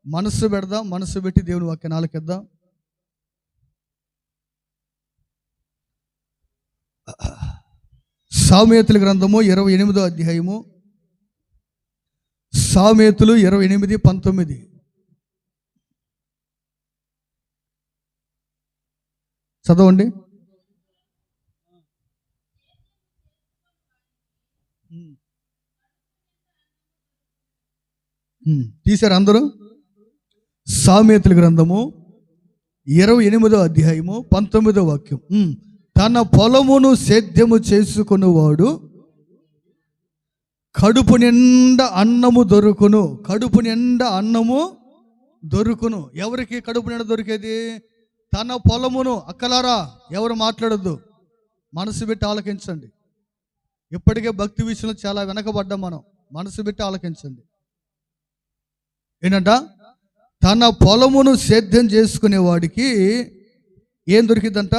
మనస్సు పెడదాం, మనస్సు పెట్టి దేవుని వాక్యాన్ని ఆలకిద్దాం. సామెతల గ్రంథము 28వ అధ్యాయము, సామెతలు 28:19. చదవండి. తీశారు అందరూ? సామెతల గ్రంథము 28వ అధ్యాయము 19వ వాక్యం. తన పొలమును సేద్యము చేసుకునేవాడు కడుపు నిండా అన్నము దొరుకును. కడుపు నిండా అన్నము దొరుకును. ఎవరికి కడుపు నిండా దొరికేది? తన పొలమును. అక్కలారా ఎవరు మాట్లాడొద్దు, మనసు పెట్టి ఆలకించండి. ఇప్పటికే భక్తి విషయంలో చాలా వెనకబడ్డాం మనం. మనసు పెట్టి ఆలకించండి. ఏంటంట? తన పొలమును సేద్యం చేసుకునేవాడికి ఏం దొరికిందంట?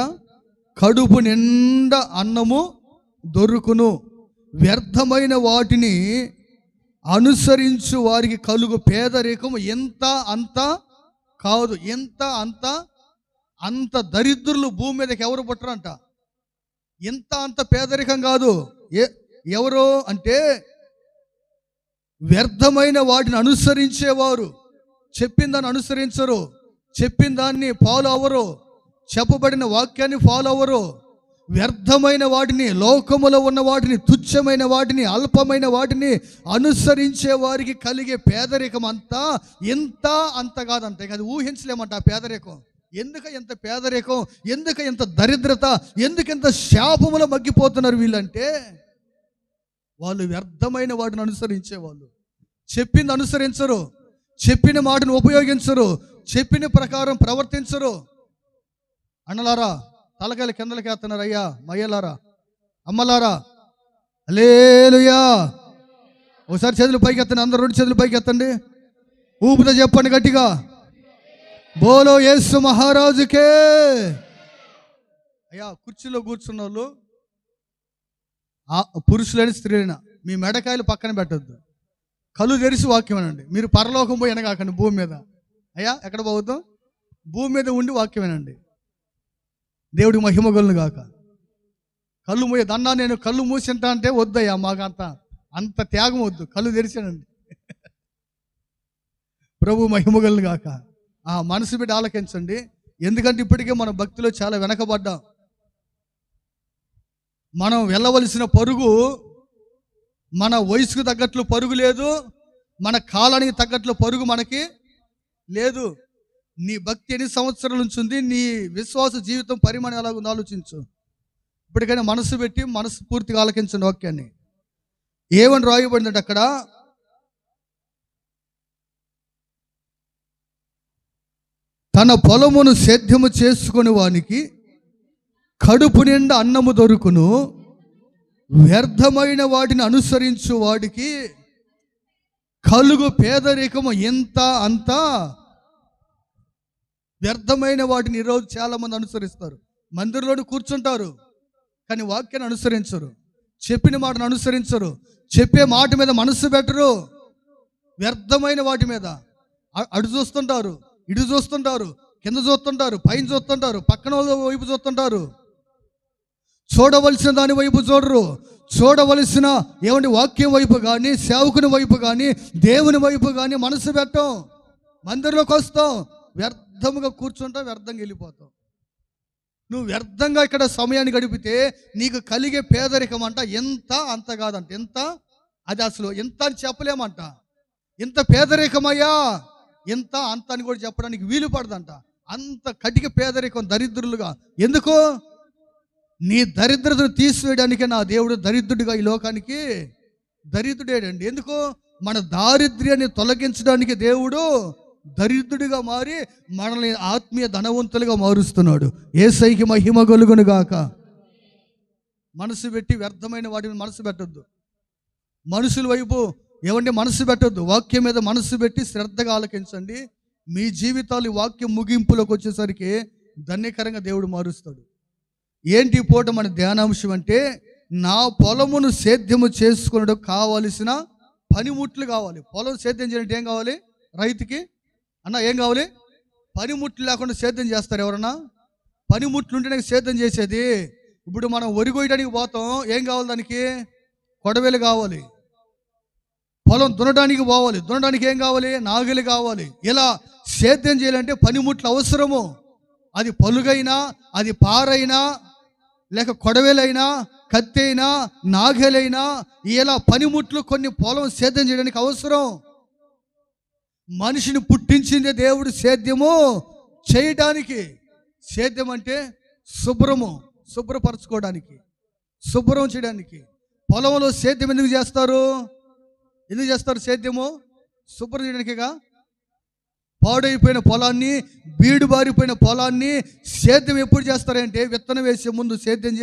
కడుపు నిండా అన్నము దొరుకును. వ్యర్థమైన వాటిని అనుసరించు వారికి కలుగు పేదరికం ఎంత అంత కాదు. ఎంత అంత అంత దరిద్రులు భూమి మీదకి ఎవరు పుట్టరంట. ఎంత అంత పేదరికం కాదు. ఎవరు అంటే వ్యర్థమైన వాటిని అనుసరించేవారు. చెప్పిన దాన్ని అనుసరించరు, చెప్పిన దాన్ని ఫాలో అవ్వరు, చెప్పబడిన వాక్యాన్ని ఫాలో అవ్వరు. వ్యర్థమైన వాటిని, లోకములో ఉన్న వాటిని, తుచ్చమైన వాటిని, అల్పమైన వాటిని అనుసరించే వారికి కలిగే పేదరికం అంతా ఎంత అంత కాదంట. అది ఊహించలేమంట ఆ పేదరికం. ఎందుకు ఎంత పేదరికం, ఎందుకు ఎంత దరిద్రత, ఎందుకు ఎంత శాపములో మగ్గిపోతున్నారు వీళ్ళంటే వాళ్ళు వ్యర్థమైన వాటిని అనుసరించేవాళ్ళు. చెప్పింది అనుసరించరు, చెప్పిన మాటను ఉపయోగించరు, చెప్పిన ప్రకారం ప్రవర్తించరు. అన్నలారా తలకాయలు కిందలకి వేస్తున్నారు. అయ్యా మయ్యలారా, అమ్మలారా, హల్లెలూయా. ఒకసారి చేతులు పైకి ఎత్తండి, అందరూ 2 చేతులు పైకి ఎత్తండి, ఊపితో చెప్పండి గట్టిగా, బోలో యేసు మహారాజుకే. అయ్యా కుర్చీలో కూర్చున్న వాళ్ళు, పురుషులైన స్త్రీలైనా, మీ మెడకాయలు పక్కన పెట్టద్దు, కళ్ళు తెరిచి వాక్యం అనండి. మీరు పరలోకం పోయి ఎనగాకండి భూమి మీద. అయ్యా ఎక్కడ పోవద్దాం? భూమి మీద ఉండి వాక్యం వినండి. దేవుడికి మహిమ కలుగును గాక. కళ్ళు మూయదన్నా, నేను కళ్ళు మూసింటా అంటే వద్దయ్యా, మాకు అంత త్యాగం వద్దు, కళ్ళు తెరిచానండి. ప్రభు మహిమ కలుగును గాక. మనసు పెట్టి ఆలకించండి. ఎందుకంటే ఇప్పటికే మన భక్తిలో చాలా వెనకబడ్డాం. మనం వెళ్ళవలసిన పరుగు మన వయసుకు తగ్గట్లు పరుగు లేదు, మన కాలానికి తగ్గట్లు పరుగు మనకి లేదు. నీ భక్తి ఎన్ని సంవత్సరాల నుంచి ఉంది, నీ విశ్వాస జీవితం పరిమాణం ఎలాగుందో ఆలోచించు. ఇప్పటికైనా మనసు పెట్టి మనసు పూర్తిగా ఆలకించండి వాక్యాన్ని. ఏమని రాయబడిందంటే అక్కడ, తన పొలమును సేద్యము చేసుకుని వానికి కడుపు నిండా అన్నము దొరుకును. వ్యర్థమైన వాటిని అనుసరించు వాడికి కలుగు పేదరికము ఎంత అంత. వ్యర్థమైన వాటిని ఈరోజు చాలా మంది అనుసరిస్తారు. మందిరంలో కూర్చుంటారు కానీ వాక్యాన్ని అనుసరించరు, చెప్పిన మాటను అనుసరించరు, చెప్పే మాట మీద మనసు పెట్టరు. వ్యర్థమైన వాటి మీద అడు చూస్తుంటారు, ఇటు చూస్తుంటారు, కింద చూస్తుంటారు, పైన చూస్తుంటారు, పక్కన వైపు చూస్తుంటారు. చూడవలసిన దాని వైపు చూడరు. చూడవలసిన వాక్యం వైపు కానీ, సేవకుని వైపు కానీ, దేవుని వైపు కానీ మనసు పెట్టం. మందిరంలోకి వస్తాం, వ్యర్థముగా కూర్చుంటాం, వ్యర్థంగా వెళ్ళిపోతాం. నువ్వు వ్యర్థంగా ఇక్కడ సమయాన్ని గడిపితే నీకు కలిగే పేదరికం అంట ఎంత అంత కాదంట. ఎంత అది అసలు ఎంత అని చెప్పలేమంట. ఎంత పేదరికమయ్యా, ఎంత అంత అని కూడా చెప్పడానికి వీలు పడదంట. అంత కటిక పేదరికం, దరిద్రులుగా. ఎందుకు? నీ దరిద్రతను తీసివేయడానికే నా దేవుడు దరిద్రుడిగా ఈ లోకానికి దరిద్రుడేడండి. ఎందుకు? మన దారిద్ర్యాన్ని తొలగించడానికి దేవుడు దరిద్రుడిగా మారి మనల్ని ఆత్మీయ ధనవంతులుగా మారుస్తున్నాడు. యేసయ్యకి మహిమ కలుగును గాక. మనసు పెట్టి వ్యర్థమైన వాటిని మనసు పెట్టొద్దు. మనుషుల వైపు మనసు పెట్టొద్దు. వాక్యం మీద మనసు పెట్టి శ్రద్ధగా ఆలకించండి. మీ జీవితాలు వాక్యం ముగింపులోకి వచ్చేసరికి ధన్యకరంగా దేవుడు మారుస్తాడు. ఏంటి పూట మన ధ్యానాంశం అంటే, నా పొలమును సేద్యము చేసుకున్నకు కావలసిన పనిముట్లు కావాలి. పొలం సేద్యం చేయాలంటే ఏం కావాలి? రైతుకి అన్న ఏం కావాలి? పనిముట్లు లేకుండా సేద్యం చేస్తారు ఎవరన్నా? పనిముట్లు ఉంటేనే సేద్యం చేసేది. ఇప్పుడు మనం వరి కోయడానికి పోతాం, ఏం కావాలి దానికి? కొడవలి కావాలి. పొలం దున్నడానికి పోవాలి, దున్నడానికి ఏం కావాలి? నాగలి కావాలి. ఇలా సేద్యం చేయాలంటే పనిముట్లు అవసరము. అది పలుగైనా, అది పారైనా, లేక కొడవలైనా, కత్తి అయినా, నాగలైనా, ఇలా పనిముట్లు కొన్ని పొలం సేద్యం చేయడానికి అవసరం. మనిషిని పుట్టించిందే దేవుడు సేద్యము చేయడానికి. సేద్యం అంటే శుభ్రపరచుకోవడానికి, శుభ్రం చేయడానికి. పొలంలో సేద్యం ఎందుకు చేస్తారు? సేద్యము శుభ్రం చేయడానికిగా. పాడైపోయిన పొలాన్ని, బీడు బారిపోయిన పొలాన్ని సేద్యం ఎప్పుడు చేస్తారంటే విత్తనం వేసే ముందు సేద్యం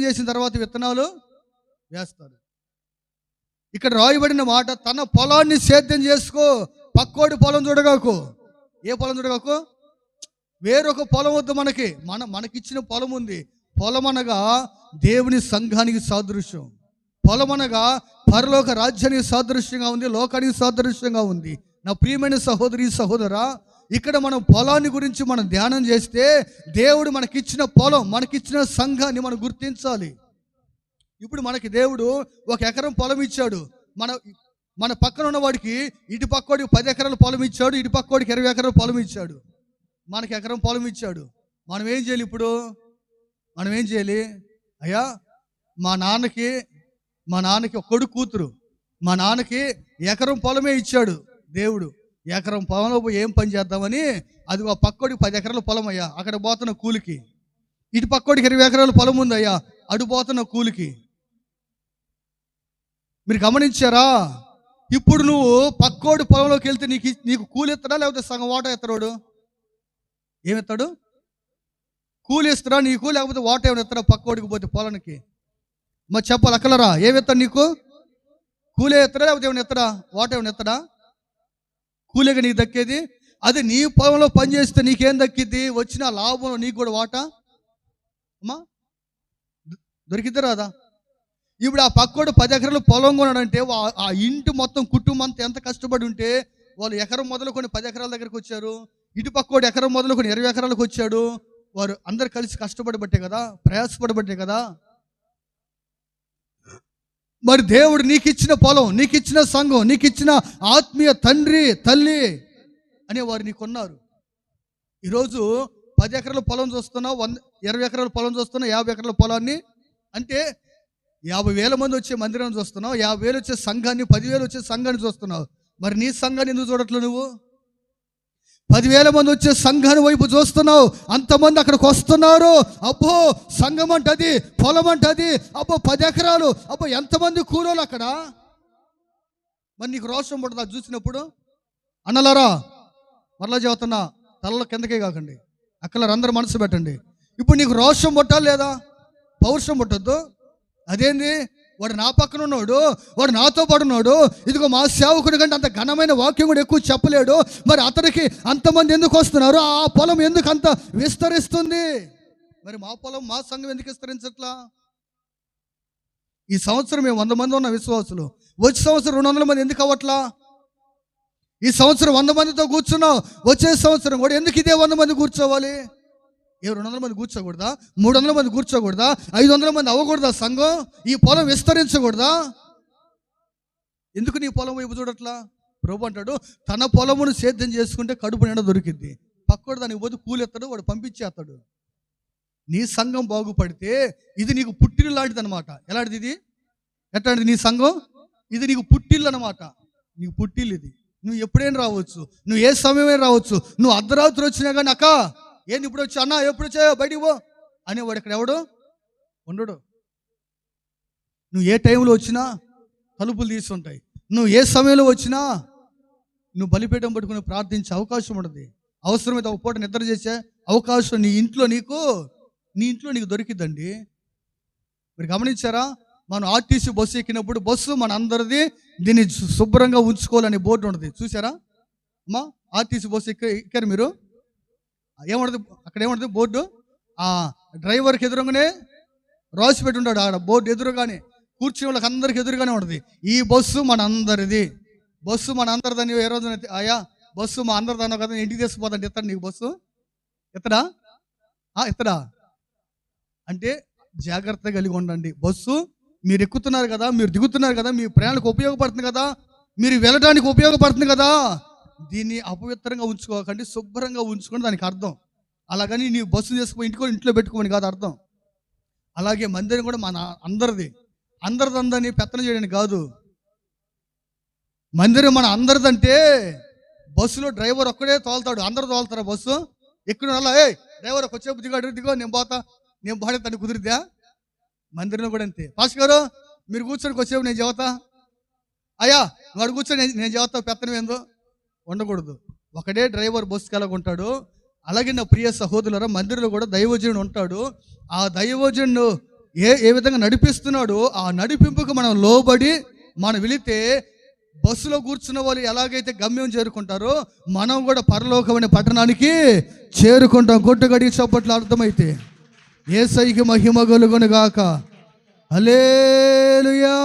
చేసిన తర్వాత విత్తనాలు వేస్తారు. ఇక్కడ రాయబడిన మాట, తన పొలాన్ని సేద్యం చేసుకో, పక్కోడి పొలం చూడగాకు. ఏ పొలం చూడగాకు? వేరొక పొలం వద్దు. మనకిచ్చిన పొలం ఉంది. పొలం అనగా దేవుని సంఘానికి సాదృశ్యం. పొలం అనగా పరలోక రాజ్యానికి సాదృశ్యంగా ఉంది, లోకానికి సాదృశ్యంగా ఉంది. నా ప్రియమైన సహోదరి సహోదరా, ఇక్కడ మనం పొలాన్ని గురించి మనం ధ్యానం చేస్తే, దేవుడు మనకిచ్చిన పొలం, మనకిచ్చిన సంఘాన్ని మనం గుర్తించాలి. ఇప్పుడు మనకి దేవుడు 1 ఎకరం పొలం ఇచ్చాడు. మన పక్కన ఉన్న వాడికి, ఇటు పక్కోడికి 10 ఎకరాల పొలం ఇచ్చాడు, ఇటు పక్కోడికి 20 ఎకరాల పొలం ఇచ్చాడు. మనకి ఎకరం పొలం ఇచ్చాడు. మనం ఏం చేయాలి? ఇప్పుడు మనం ఏం చేయాలి? అయ్యా, మా నాన్నకి ఒక కొడుకు కూతురు, మా నాన్నకి ఎకరం పొలమే ఇచ్చాడు దేవుడు. ఎకరం పొలంలో పోయి ఏం పని చేద్దామని, అది ఆ పక్కోడికి 10 ఎకరాల పొలం అయ్యా, అక్కడ పోతున్న కూలికి. ఇటు పక్కోడికి 20 ఎకరాల పొలం ఉంది అయ్యా, అటు పోతున్న కూలికి. మీరు గమనించారా? ఇప్పుడు నువ్వు పక్కోడి పొలంలోకి వెళ్తే నీకు కూలి ఎత్తడా, లేకపోతే సగం వాటా ఎత్తరాడు? ఏమెత్తాడు? కూలి ఇస్తారా నీకు, లేకపోతే వాటా ఏమైనా ఎత్తరా పక్కోడికి పోతే పొలానికి? మరి చెప్పాలి అక్కలరా, ఏమెత్తాడు నీకు? కూలే ఎత్తడా, లేకపోతే ఏమైనా ఎత్తడా? వాటా ఏమైనా ఎత్తడా? కూలిగా నీకు దక్కేది. అది నీ పొలంలో పనిచేస్తే నీకేం దక్కిద్ది? వచ్చిన లాభంలో నీకు కూడా వాటా అమ్మా దొరికిద్దా రాదా? ఇప్పుడు ఆ పక్కోడు 10 ఎకరాలు పొలం కొన్నాడంటే, ఆ ఇంటి మొత్తం కుటుంబం అంతా ఎంత కష్టపడి ఉంటే వాళ్ళు ఎకరం మొదలుకొని 10 ఎకరాల దగ్గరికి వచ్చారు. ఇటు పక్కోడు ఎకరం మొదలుకొని 20 ఎకరాలకు వచ్చాడు. వారు అందరు కలిసి కష్టపడబట్టే కదా, ప్రయాసపడబట్టే కదా. మరి దేవుడు నీకు ఇచ్చిన పొలం, నీకు ఇచ్చిన సంఘం, నీకు ఇచ్చిన ఆత్మీయ తండ్రి తల్లి అనే వారు నీకున్నారు. ఈరోజు 10 ఎకరాల పొలం చూస్తున్నావు, 20 ఎకరాల పొలం చూస్తున్నావు, 50 ఎకరాల పొలాన్ని, అంటే 50,000 మంది వచ్చే మందిరాన్ని చూస్తున్నావు, 50,000 వచ్చే సంఘాన్ని, 10,000 వచ్చే సంఘాన్ని చూస్తున్నావు. మరి నీ సంఘాన్ని ఎందుకు చూడట్లేదు నువ్వు? 10,000 మంది వచ్చే సంఘాన్ని వైపు చూస్తున్నావు, అంతమంది అక్కడికి వస్తున్నారు. అబ్బో సంఘం అంటది, పొలం అంటది, అబ్బో 10 ఎకరాలు, అబ్బో ఎంతమంది కూలోళ్ళు అక్కడ. మరి నీకు రోషం పడుతుంది అది చూసినప్పుడు? అన్నలారా, మరలా చెబుతున్నా, తలలో కిందకే కాకండి, అక్కలారు అందరూ మనసు పెట్టండి. ఇప్పుడు నీకు రోషం పుట్టాలి లేదా? పౌరుషం పుట్టద్దు. అదేంది? వాడు నా పక్కన ఉన్నాడు, వాడు నాతో పాటు ఉన్నాడు, ఇదిగో మా సేవకుడి కంటే అంత ఘనమైన వాక్యం కూడా ఎక్కువ చెప్పలేడు, మరి అతనికి అంతమంది ఎందుకు వస్తున్నారు? ఆ పొలం ఎందుకు అంత విస్తరిస్తుంది? మరి మా పొలం, మా సంఘం ఎందుకు విస్తరించట్లా? ఈ సంవత్సరం మేము 100 మంది ఉన్న విశ్వాసులు, వచ్చే సంవత్సరం 200 మంది ఎందుకు అవ్వట్లా? ఈ సంవత్సరం 100 మందితో కూర్చున్నావు, వచ్చే సంవత్సరం కూడా ఎందుకు ఇదే 100 మంది కూర్చోవాలి? 200 మంది కూర్చోకూడదా? 300 మంది కూర్చోకూడదా? 500 మంది అవ్వకూడదా సంఘం? ఈ పొలం విస్తరించకూడదా? ఎందుకు నీ పొలం వైపు చూడట్లా? ప్రభు అంటాడు, తన పొలమును సేద్యం చేసుకుంటే కడుపు నిండా దొరికింది. పక్కోడు దానికి పోతే కూలెత్తాడు, వాడు పంపించేస్తాడు. నీ సంఘం బాగుపడితే ఇది నీకు పుట్టిల్లు లాంటిది అనమాట. ఎలాంటిది ఇది? ఎట్లాంటిది నీ సంఘం? ఇది నీకు పుట్టిల్లు అనమాట. నీకు పుట్టిల్లు ఇది. నువ్వు ఎప్పుడైనా రావచ్చు, నువ్వు ఏ సమయమైనా రావచ్చు. నువ్వు అర్ధరాత్రి వచ్చినా కానీ, అక్క ఏంది ఇప్పుడు వచ్చి, అన్న ఎప్పుడు వచ్చాయో బయటికి పో అనేవాడు ఇక్కడ ఎవడు ఉండడు. నువ్వు ఏ టైంలో వచ్చినా తలుపులు తీసుంటాయి. నువ్వు ఏ సమయంలో వచ్చినా నువ్వు బలిపీఠం పట్టుకుని ప్రార్థించే అవకాశం ఉంటుంది. అవసరమైతే ఒక పూట నిద్ర చేసే అవకాశం నీ ఇంట్లో నీకు దొరికిద్దండి. మీరు గమనించారా? మనం ఆర్టీసీ బస్సు ఎక్కినప్పుడు బస్సు మన అందరిది, దీన్ని శుభ్రంగా ఉంచుకోవాలనే బోర్డు ఉంటుంది, చూసారా అమ్మా? ఆర్టీసీ బస్సు ఎక్కారు మీరు? ఏముంటుంది అక్కడ? ఏముంటుంది బోర్డు? ఆ డ్రైవర్కి ఎదురుగానే రాసి పెట్టి ఉంటాడు. ఆడ బోర్డు ఎదురుగానే, కూర్చునే వాళ్ళకి అందరికి ఎదురుగానే ఉంటుంది, ఈ బస్సు మన అందరిది, బస్సు మన అందరిదని. ఏ రోజున అయ్యా బస్సు మా అందరితో అన్నావు కదా, ఇంటికి తీసుకుపోతాంటే ఇస్తాడు నీకు బస్సు? ఇతడా ఇతడా అంటే జాగ్రత్త కలిగి ఉండండి. బస్సు మీరు ఎక్కుతున్నారు కదా, మీరు దిగుతున్నారు కదా, మీ ప్రయాణాలకు ఉపయోగపడుతుంది కదా, మీరు వెళ్ళడానికి ఉపయోగపడుతుంది కదా, దీన్ని అపవిత్రంగా ఉంచుకోకండి, శుభ్రంగా ఉంచుకోండి దానికి అర్థం. అలాగని నీవు బస్సు చేసుకుని ఇంట్లో పెట్టుకోమని కాదు అర్థం. అలాగే మందిరం కూడా మన అందరిదందని పెత్తనం చేయడానికి కాదు. మందిరం మన అందరిదంటే బస్సులో డ్రైవర్ ఒక్కడే తోలుతాడు, అందరూ తోలుతారా బస్సు? ఎక్కడ ఏ డ్రైవర్ వచ్చేపు దిగో నేను బాడే తను కుదిరిద్దా? మందిరంలో కూడా అంతే. పాస్ గారు మీరు కూర్చొని వచ్చేపు నేను చెబుతా, అయ్యా వాడు కూర్చొని నేను చెబుతా, పెత్తనం ఏందో ఉండకూడదు. ఒకడే డ్రైవర్ బస్సుకి ఎలాగుంటాడు అలాగే నా ప్రియ సహోదరులారా, మందిరంలో కూడా దైవజనుడు ఉంటాడు. ఆ దైవజనుడు ఏ విధంగా నడిపిస్తున్నాడో ఆ నడిపింపుకు మనం లోబడి మనం వెళితే బస్సులో కూర్చున్న వాళ్ళు ఎలాగైతే గమ్యం చేరుకుంటారో మనం కూడా పరలోకమైన పట్టణానికి చేరుకుంటాం. కొట్టుగడి చప్పట్లు అర్థమైతే యేసయ్యకి మహిమ కలుగును గాక. హల్లెలూయా.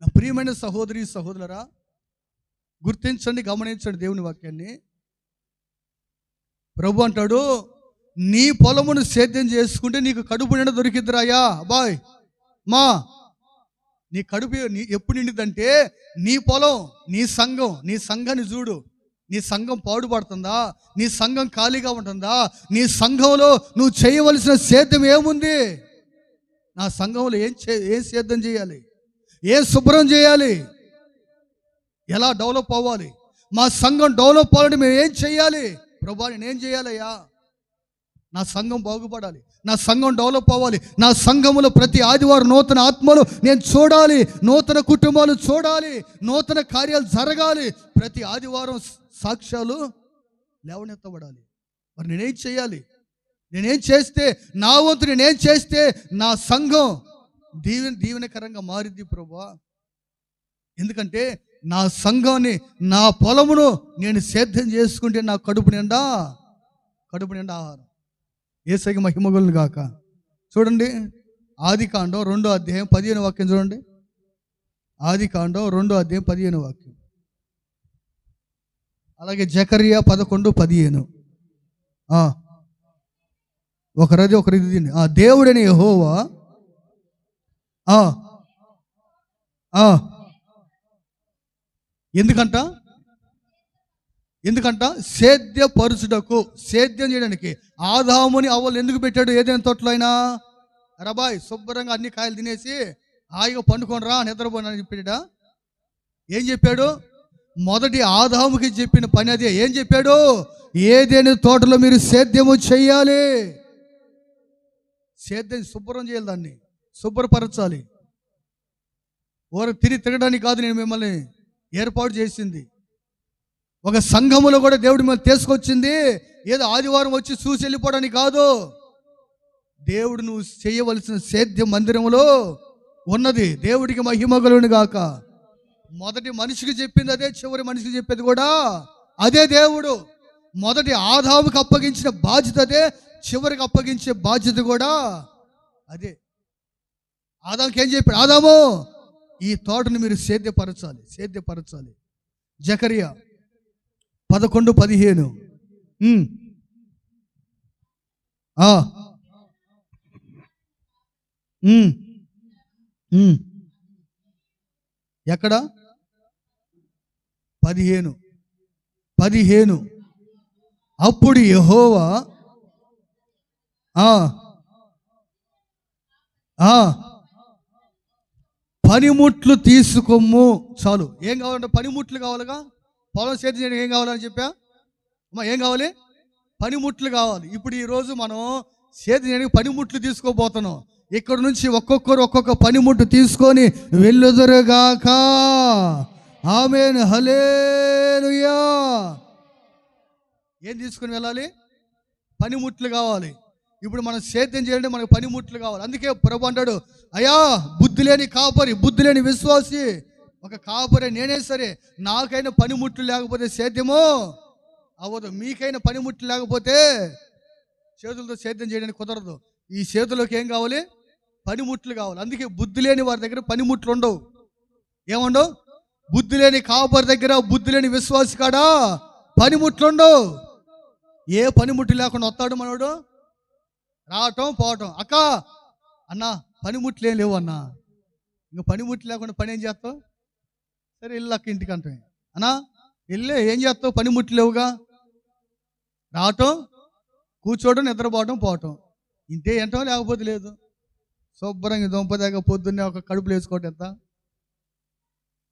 నా ప్రియమైన సహోదరి సహోదరులారా, గుర్తించండి, గమనించండి దేవుని వాక్యాన్ని. ప్రభు అంటాడు, నీ పొలమును సేద్యం చేసుకుంటే నీకు కడుపు నిండా దొరికిద్దిరాయా బాయ్ మా. నీ కడుపు ఎప్పుడు నిండిదంటే నీ పొలం, నీ సంఘాన్ని చూడు. నీ సంఘం పాడుపడుతుందా? నీ సంఘం ఖాళీగా ఉంటుందా? నీ సంఘంలో నువ్వు చేయవలసిన సేద్యం ఏముంది? నా సంఘంలో ఏం సేద్యం చేయాలి, ఏం శుభ్రం చేయాలి, ఎలా డెవలప్ అవ్వాలి, మా సంఘం డెవలప్ అవ్వాలంటే మేము ఏం చేయాలి? ప్రభా నేనేం చేయాలయ్యా? నా సంఘం బాగుపడాలి, నా సంఘం డెవలప్ అవ్వాలి, నా సంఘములో ప్రతి ఆదివారం నూతన ఆత్మలు నేను చూడాలి, నూతన కుటుంబాలు చూడాలి, నూతన కార్యాలు జరగాలి, ప్రతి ఆదివారం సాక్ష్యాలు లేవనెత్తబడాలి. మరి నేనేం చేయాలి? నేనేం చేస్తే నా వంతు నేనేం చేస్తే నా సంఘం దీవెనకరంగా మారిద్ది ప్రభువా? ఎందుకంటే నా సంఘాన్ని, నా పొలమును నేను సేద్యం చేసుకుంటే నా కడుపు నిండా ఆహారం. యేసయ్యకి మహిమ కలుగును గాక. చూడండి, ఆదికాండం 2వ అధ్యాయం 15వ వాక్యం చూడండి. ఆదికాండం 2వ అధ్యాయం 15వ వాక్యం. అలాగే జకరియా 11:15. ఒకరిది దీన్ని దేవుడని యెహోవా ఎందుకంట సేద్యపరుచుటకు, సేద్యం చేయడానికి ఆదాముని అవ్వలు ఎందుకు పెట్టాడు? ఏదైనా తోటలో అయినా రబాయ్ శుభ్రంగా అన్ని కాయలు తినేసి హాయిగా పండుకొని రా నిద్రపోనని చెప్పాడా? ఏం చెప్పాడు? మొదటి ఆదాముకి చెప్పిన పని అదే. ఏం చెప్పాడు? ఏదైనా తోటలో మీరు సేద్యము చెయ్యాలి, సేద్యం శుభ్రం చేయాలి, దాన్ని శుభ్రపరచాలి. తిరగడానికి కాదు నేను మిమ్మల్ని ఏర్పాటు చేసింది. ఒక సంఘములో కూడా దేవుడి మీద తీసుకొచ్చింది ఏదో ఆదివారం వచ్చి చూసి వెళ్ళిపోవడానికి కాదు. దేవుడు నువ్వు చేయవలసిన సేద్యం మందిరంలో ఉన్నది. దేవుడికి మహిమ కలుగును గాక. మొదటి మనిషికి చెప్పింది అదే, చివరి మనిషికి చెప్పేది కూడా అదే. దేవుడు మొదటి ఆదాముకి అప్పగించిన బాధ్యత అదే, చివరికి అప్పగించే బాధ్యత కూడా అదే. ఆదాముకి ఏం చెప్పాడు? ఆదాము ఈ తోటను మీరు సేద్యపరచాలి. జకరియా 11:15. ఎక్కడ? 15. అప్పుడు యెహోవా పనిముట్లు తీసుకోము. చాలు. ఏం కావాలంటే పనిముట్లు కావాలిగా. పొలం సేద్యం చేయడానికి ఏం కావాలని చెప్పా అమ్మా? ఏం కావాలి? పనిముట్లు కావాలి. ఇప్పుడు ఈరోజు మనం సేద్యం చేయడానికి పనిముట్లు తీసుకోబోతున్నాం. ఇక్కడ నుంచి ఒక్కొక్కరు ఒక్కొక్క పనిముట్టు తీసుకొని వెళ్ళుదురుగాక. ఆమేన్, హల్లెలూయా. ఏం తీసుకొని వెళ్ళాలి? పనిముట్లు కావాలి. ఇప్పుడు మనం సేద్యం చేయాలంటే మనకు పనిముట్లు కావాలి. అందుకే ప్రభు అంటాడు, అయ్యా బుద్ధి లేని కాపరి, బుద్ధి లేని విశ్వాసి, ఒక కాపరి నేనే సరే, నాకైనా పనిముట్లు లేకపోతే సేద్యమో అవ్వదు. మీకైనా పనిముట్లు లేకపోతే చేతులతో సేద్యం చేయడానికి కుదరదు. ఈ చేతుల్లోకి ఏం కావాలి? పనిముట్లు కావాలి. అందుకే బుద్ధి లేని వారి దగ్గర పనిముట్లు ఉండవు. ఏముండవు? బుద్ధి లేని కాపరి దగ్గర, బుద్ధి లేని విశ్వాసి కాడా పనిముట్లుండవు. ఏ పనిముట్లు లేకుండా వస్తాడు మనోడు, రావటం పోవటం. అక్క అన్న పనిముట్లు ఏం లేవు అన్న. ఇంకా పనిముట్లు లేకుండా పని ఏం చేస్తావు? సరే ఇల్లు అక్క ఇంటికి అంటే అన్నా వెళ్ళే ఏం చేస్తావు? పనిముట్లు లేవుగా. రావటం, కూర్చోవడం, నిద్రపోవటం, పోవటం, ఇంతే. ఏంటో లేకపోతే లేదు. శుభ్రంగా దొంపదాకా పొద్దున్నే ఒక కడుపులు వేసుకోవటం ఎంత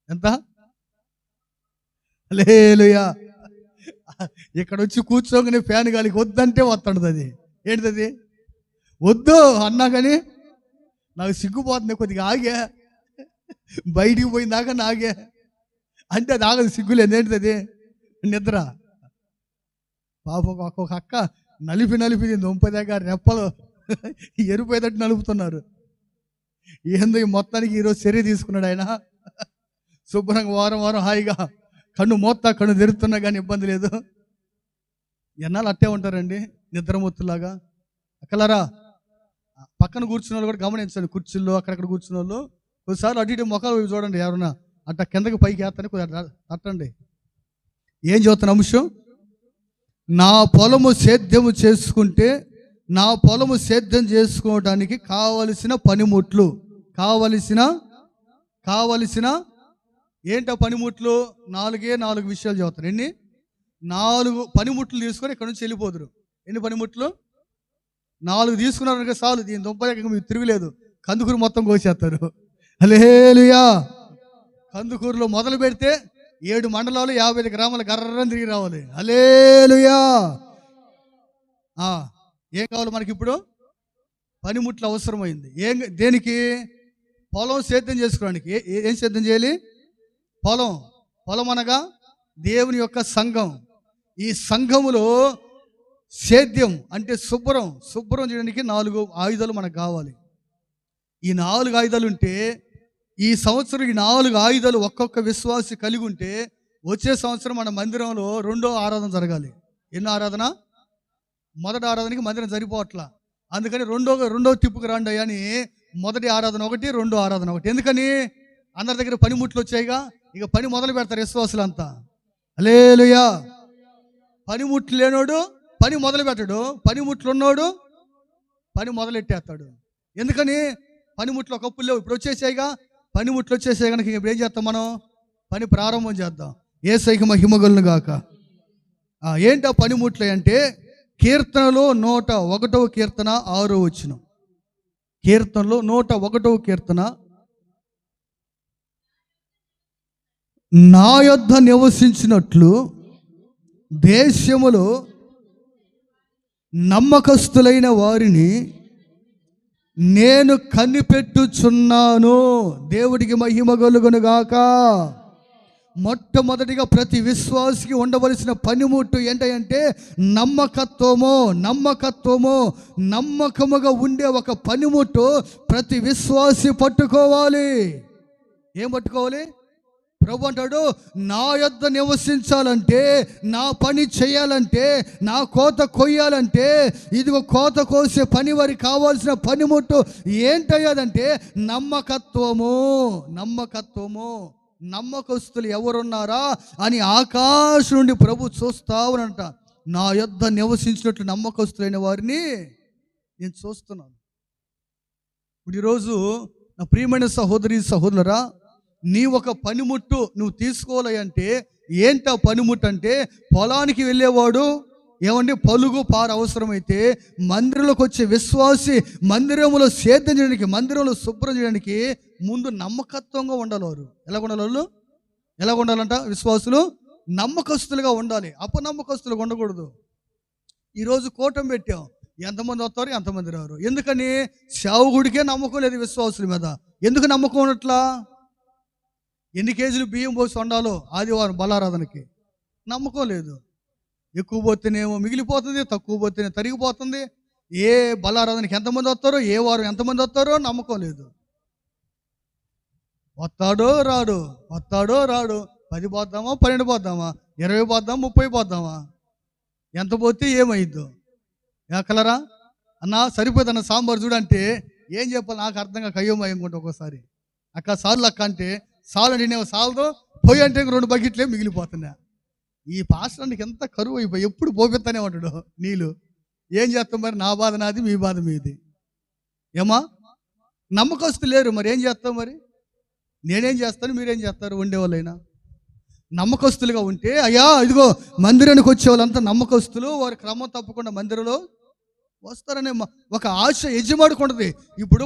ఎంత హల్లెలూయా. ఇక్కడ వచ్చి కూర్చోగానే ఫ్యాన్ గాలికి వద్దంటే వస్తాడు. అది ఏంటిది? వద్దు అన్నా కానీ నాకు సిగ్గుపోతుంది. కొద్దిగా ఆగే, బయటికి పోయిందాకా నాగే అంటే అది ఆగదు, సిగ్గులేదు. ఏంటిది? నిద్ర. పాపం ఒక్కొక్క అక్క నలిపి దొంపదాకా రెప్పలు ఎరిపోయేటట్టు నలుపుతున్నారు. ఏందో ఈ మొత్తానికి ఈరోజు చర్య తీసుకున్నాడు ఆయన. శుభ్రంగా వారం హాయిగా కన్ను మోత్తా కన్ను తెరుతున్నా కానీ ఇబ్బంది లేదు. ఎన్నాళ్ళు అట్టే ఉంటారండి నిద్రమొత్తులాగా. అక్కలారా పక్కన కూర్చున్న వాళ్ళు కూడా గమనించండి. కుర్చీల్లో అక్కడక్కడ కూర్చున్న వాళ్ళు కొద్దిసార్లు అటు ఇటు మొక్కలు చూడండి. ఎవరన్నా అట్ట కిందకి పైకి వేస్తానే కొద్దిగా తట్టండి. ఏం చదువుతున్న అంశం? నా పొలము సేద్యము చేసుకుంటే, నా పొలము సేద్యం చేసుకోవడానికి కావలసిన పనిముట్లు, కావలసిన ఏంటో పనిముట్లు? 4 విషయాలు చదువుతారు. ఎన్ని? 4 పనిముట్లు తీసుకొని ఇక్కడ నుంచి వెళ్ళిపోదురు. ఎన్ని పనిముట్లు? 4 తీసుకున్నారు చాలు. దీని దుంపదగ్గర మీకు తిరుగులేదు. కందుకూరు మొత్తం కోసేస్తారు. హల్లెలూయా. కందుకూరులో మొదలు పెడితే 7 మండలాలు 55 గ్రామాలు గర్రని తిరిగి రావాలి. హల్లెలూయా. ఏం కావాలి మనకి ఇప్పుడు? పనిముట్లు అవసరమైంది. దేనికి? పొలం సేద్యం చేసుకోవడానికి. ఏం సేద్యం చేయాలి? పొలం అనగా దేవుని యొక్క సంఘం. ఈ సంఘములో సేద్యం అంటే శుభ్రం చేయడానికి 4 ఆయుధాలు మనకు కావాలి. ఈ 4 ఆయుధాలు ఉంటే, ఈ సంవత్సరం ఈ 4 ఆయుధాలు ఒక్కొక్క విశ్వాసి కలిగి ఉంటే, వచ్చే సంవత్సరం మన మందిరంలో 2వ ఆరాధన జరగాలి. ఎన్నో ఆరాధన? మొదటి ఆరాధనకి మందిరం సరిపోవట్లా. అందుకని రెండో తిప్పుకు రండి అని మొదటి ఆరాధన ఒకటి, 2వ ఆరాధన ఒకటి. ఎందుకని? అందరి దగ్గర పనిముట్లు వచ్చాయిగా. ఇక పని మొదలు పెడతారు విశ్వాసులంతా. హల్లెలూయా. పనిముట్లు లేనోడు పని మొదలు పెట్టాడు, పనిముట్లు ఉన్నోడు పని మొదలెట్టేస్తాడు. ఎందుకని? పనిముట్లు ఒకప్పుడు లేవు, ఇప్పుడు వచ్చేసాయిగా. పనిముట్లు వచ్చేసాయి కనుక ఇప్పుడు ఏం చేస్తాం? మనం పని ప్రారంభం చేద్దాం. యేసయ్యకి మహిమ కలుగును గాక. ఏంటో పనిముట్లు అంటే, కీర్తనలో 101వ కీర్తన 6వ వచనం. కీర్తనలో 101వ కీర్తన, నా యొద్ద నివసించినట్లు దేశములో నమ్మకస్తులైన వారిని నేను కనిపెట్టుచున్నాను. దేవుడికి మహిమ కలుగును గాక. మొట్టమొదటిగా ప్రతి విశ్వాసికి ఉండవలసిన పనిముట్టు ఏంటంటే నమ్మకముగా ఉండే ఒక పనిముట్టు ప్రతి విశ్వాసి పట్టుకోవాలి. ఏం పట్టుకోవాలి? ప్రభు అంటాడు, నా యొద్ద నివసించాలంటే, నా పని చేయాలంటే, నా కోత కొయ్యాలంటే, ఇదిగో కోత కోసే పని వారికి కావాల్సిన పనిముట్టు ఏంటయ్యాదంటే నమ్మకత్వము. నమ్మకస్తులు ఎవరున్నారా అని ఆకాశం నుండి ప్రభు చూస్తావునంట. నా యొద్ద నివసించినట్లు నమ్మకస్తులైన వారిని నేను చూస్తున్నాను. ఇప్పుడు ఈరోజు నా ప్రియమైన సహోదరులరా, నీ ఒక పనిముట్టు నువ్వు తీసుకోవాలి అంటే ఏంటా పనిముట్టు అంటే, పొలానికి వెళ్ళేవాడు ఏమంటే పలుగు పార అవసరమైతే, మందిరంలోకి వచ్చే విశ్వాసి మందిరంలో సేద్యం చేయడానికి, మందిరంలో శుభ్రం చేయడానికి ముందు నమ్మకత్వంగా ఉండాలి. వారు ఎలా ఉండాలంట? విశ్వాసులు నమ్మకస్తులుగా ఉండాలి, అపనమ్మకస్తులుగా ఉండకూడదు. ఈరోజు కూటమి పెట్టాం, ఎంతమంది వస్తారు, ఎంతమంది రారు. ఎందుకని? సేవకుడికే నమ్మకం లేదు విశ్వాసుల మీద. ఎందుకు నమ్మకం ఉన్నట్లా? ఎన్ని కేజీలు బియ్యం పోసి వండాలో ఆదివారం బలారాధనకి నమ్మకం లేదు. ఎక్కువ పోతేనేమో మిగిలిపోతుంది, తక్కువ పోతేనే తరిగిపోతుంది. ఏ బలారాధనకి ఎంతమంది వస్తారో, ఏ వారం ఎంతమంది వస్తారో నమ్మకం లేదు. వస్తాడో రాడు 10 పోద్దామా, 12 పోద్దామా, 20 పోద్దామా, 30 పోద్దామా, ఎంత పోతే ఏమైద్దో. కలరా అన్నా సరిపోదన్న సాంబార్ చూడంటే ఏం చెప్పాలి నాకు అర్థంగా కయ్యోమయ్యకుంటా. ఒక్కోసారి అక్క సార్లు అక్క అంటే సాలు అంటే నేను సాలదు పోయి అంటే 2 బకెట్లే మిగిలిపోతున్నా. ఈ పాస్టర్కి ఎంత కరువు అయిపోయి ఎప్పుడు పోపిస్తానే ఉంటాడు నీళ్ళు. ఏం చేస్తాం మరి? నా బాధ నాది, మీ బాధ మీది. ఏమా నమ్మకస్తులు లేరు, మరి ఏం చేస్తాం? మరి నేనేం చేస్తాను, మీరేం చేస్తారు? ఉండేవాళ్ళైనా నమ్మకస్తులుగా ఉంటే, అయ్యా ఇదిగో మందిరానికి వచ్చే వాళ్ళంతా నమ్మకస్తులు, వారి క్రమం తప్పకుండా మందిరంలో వస్తారనే ఒక ఆశ యజమానికి ఉంటుంది. ఇప్పుడు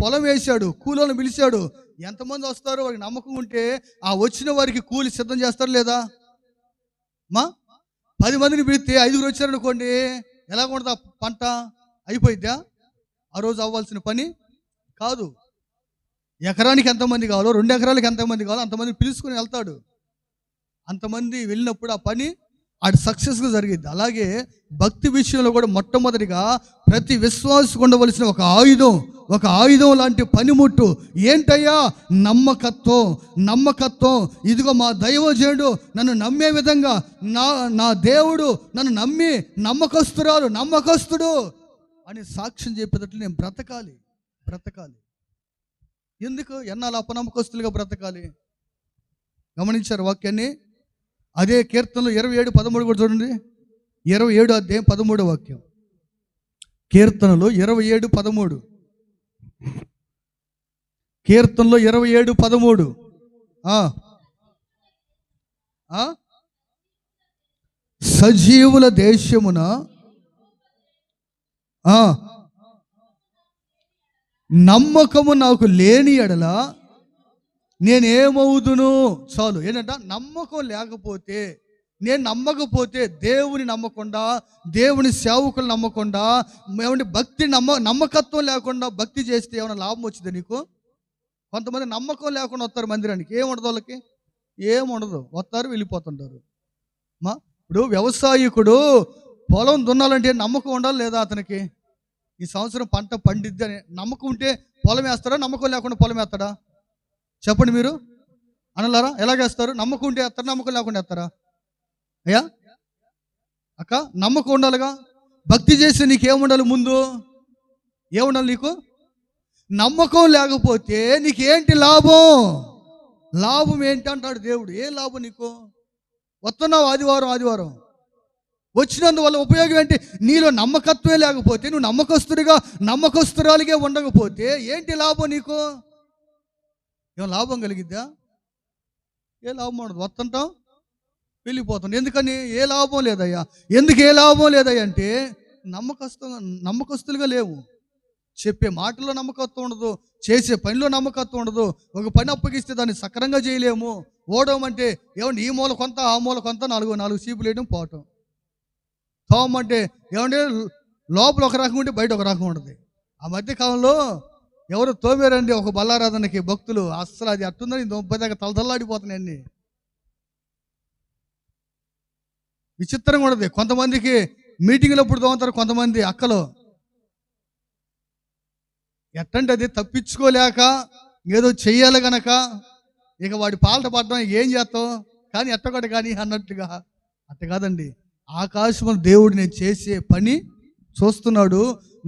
పొలం వేశాడు, కూలోని పిలిచాడు, ఎంతమంది వస్తారో వారికి నమ్మకం ఉంటే ఆ వచ్చిన వారికి కూలి సిద్ధం చేస్తారు లేదా? 10 మందిని పిలిస్తే 5గురు వచ్చారనుకోండి, ఎలా ఉంటుంది పంట? అయిపోయిద్దా? ఆ రోజు అవ్వాల్సిన పని కాదు. ఎకరానికి ఎంతమంది కావాలో, 2 ఎకరాలకి ఎంతమంది కావాలో అంతమంది పిలుచుకుని వెళ్తాడు. అంతమంది వెళ్ళినప్పుడు ఆ పని అది సక్సెస్గా జరిగింది. అలాగే భక్తి విషయంలో కూడా మొట్టమొదటిగా ప్రతి విశ్వాసకు ఉండవలసిన ఒక ఆయుధం లాంటి పనిముట్టు ఏంటయ్యా? నమ్మకత్వం. ఇదిగో మా దైవజనుడు నన్ను నమ్మే విధంగా, నా దేవుడు నన్ను నమ్మి నమ్మకస్తుడు అని సాక్ష్యం చెప్పేటట్లు నేను బ్రతకాలి. ఎందుకు ఎన్నాళ్ళు అపనమ్మకస్తులుగా బ్రతకాలి? గమనించారు వాక్యాన్ని? అదే కీర్తనలు 27:13 కూడా చూడండి. 27 అధ్యాయం 13 వాక్యం. కీర్తనలు 27:13. కీర్తనలు 27:13. సజీవుల దేశమున నమ్మకము నాకు లేని ఎడల నేనేమవుదును? చాలు. ఏంటంట? నమ్మకం లేకపోతే, నేను నమ్మకపోతే, దేవుని నమ్మకుండా, దేవుని సేవకులు నమ్మకుండా, ఏమంటే భక్తి నమ్మకత్వం లేకుండా భక్తి చేస్తే ఏమైనా లాభం వచ్చిందా నీకు? కొంతమంది నమ్మకం లేకుండా వస్తారు మందిరానికి, ఏముండదు వాళ్ళకి, ఏముండదు, వస్తారు వెళ్ళిపోతుంటారు. ఇప్పుడు వ్యవసాయకుడు పొలం దున్నాలంటే నమ్మకం ఉండాలి లేదా అతనికి? ఈ సంవత్సరం పంట పండిద్ది అని నమ్మకం ఉంటే పొలం వేస్తాడా? నమ్మకం లేకుండా పొలం వేస్తాడా? చెప్పండి మీరు అనలారా? ఎలాగేస్తారు? నమ్మకం ఉంటే వేస్తారా, నమ్మకం లేకుండా వేస్తారా? అయ్యా అక్క, నమ్మకం ఉండాలిగా. భక్తి చేసి నీకేముండాలి? ముందు ఏముండాలి నీకు? నమ్మకం లేకపోతే నీకేంటి లాభం ఏంటి అంటాడు దేవుడు. ఏ లాభం నీకు? వస్తున్నావు ఆదివారం వచ్చినందువల్ల ఉపయోగం ఏంటి? నీలో నమ్మకత్వమే లేకపోతే, నువ్వు నమ్మకస్తురాలిగా ఉండకపోతే ఏంటి లాభం నీకు? ఏం లాభం కలిగిద్దా? ఏ లాభం ఉండదు. వస్తుంటాం వెళ్ళిపోతాం. ఎందుకని? ఏ లాభం లేదయ్యా. ఎందుకు ఏ లాభం లేదయ్యా అంటే నమ్మకస్తులుగా లేవు. చెప్పే మాటల్లో నమ్మకత్వం ఉండదు, చేసే పనిలో నమ్మకత్వం ఉండదు. ఒక పని అప్పగిస్తే దాన్ని సక్రంగా చేయలేము. ఓడమంటే ఏమంటే ఈ మూల కొంత, ఆ మూల కొంత, 4 సీపులు వేయడం పోవటం. తోమంటే ఏమంటే లోపల ఒక రకం ఉంటే బయట ఒక రకం ఉంటుంది. ఆ మధ్యకాలంలో ఎవరు తోమేరండి ఒక బల్లారాధనకి భక్తులు, అస్సలు అది అట్టుందని 30 దాకా తలతల్లాడిపోతున్నాయి అన్ని. విచిత్రంగా ఉండదు. కొంతమందికి మీటింగ్లు ఎప్పుడు తోముతారు కొంతమంది అక్కలు. ఎట్టంటే అది తప్పించుకోలేక ఏదో చెయ్యాలి గనక ఇక వాడి పాలట పడడం ఏం చేస్తాం, కానీ ఎట్టగొట్ట కానీ అన్నట్టుగా. అట్ట కాదండి. ఆకాశం దేవుడు నేను చేసే పని చూస్తున్నాడు.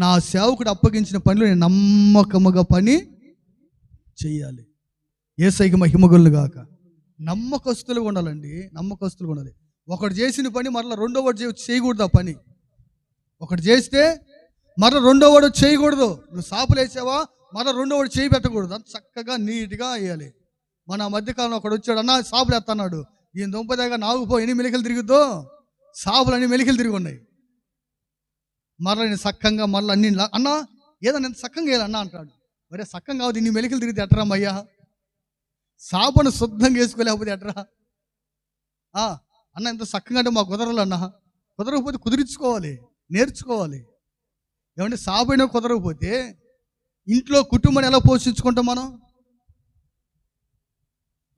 నా సేవకుడు అప్పగించిన పనిలో నేను నమ్మకముగా పని చెయ్యాలి. యేసయ్యకి మహిమగొల్లు గాక. నమ్మకస్తులుగా ఉండాలండి. నమ్మకస్తులుగా ఉండాలి. ఒకటి చేసిన పని మరలా రెండో వాడు చేయకూడదు. ఆ పని ఒకటి చేస్తే మరలా రెండో వాడు చేయకూడదు. నువ్వు సాపులు వేసావా, మరలా రెండో వాడు చేయి పెట్టకూడదు. అంత చక్కగా నీట్గా వేయాలి. మన మధ్యకాలంలో ఒకడు వచ్చాడు, అన్న సాపులు వేస్తున్నాడు. ఈయన దుంపదాగా నాగుపో ఎన్ని మెలికలు తిరుగుద్దో, సాపులు అన్ని మెలికలు తిరిగి ఉన్నాయి. మరలా నేను సక్కంగా మరలా అన్ని అన్నా ఏదన్నా ఎంత సక్కంగా వేయాలన్నా అంటాడు. మరే సక్కం కావద్దు, ఇన్ని మెలికలు తిరిగితే ఎట్టరామయ్యా, సాపును శుద్ధంగా వేసుకోలేకపోతే ఎట్టరా అన్న, ఎంత సక్కగా అంటే మా కుదరాలన్నా. కుదరకపోతే కుదిరించుకోవాలి, నేర్చుకోవాలి. ఏమంటే సాపైనా కుదరకపోతే ఇంట్లో కుటుంబాన్ని ఎలా పోషించుకుంటాం మనం?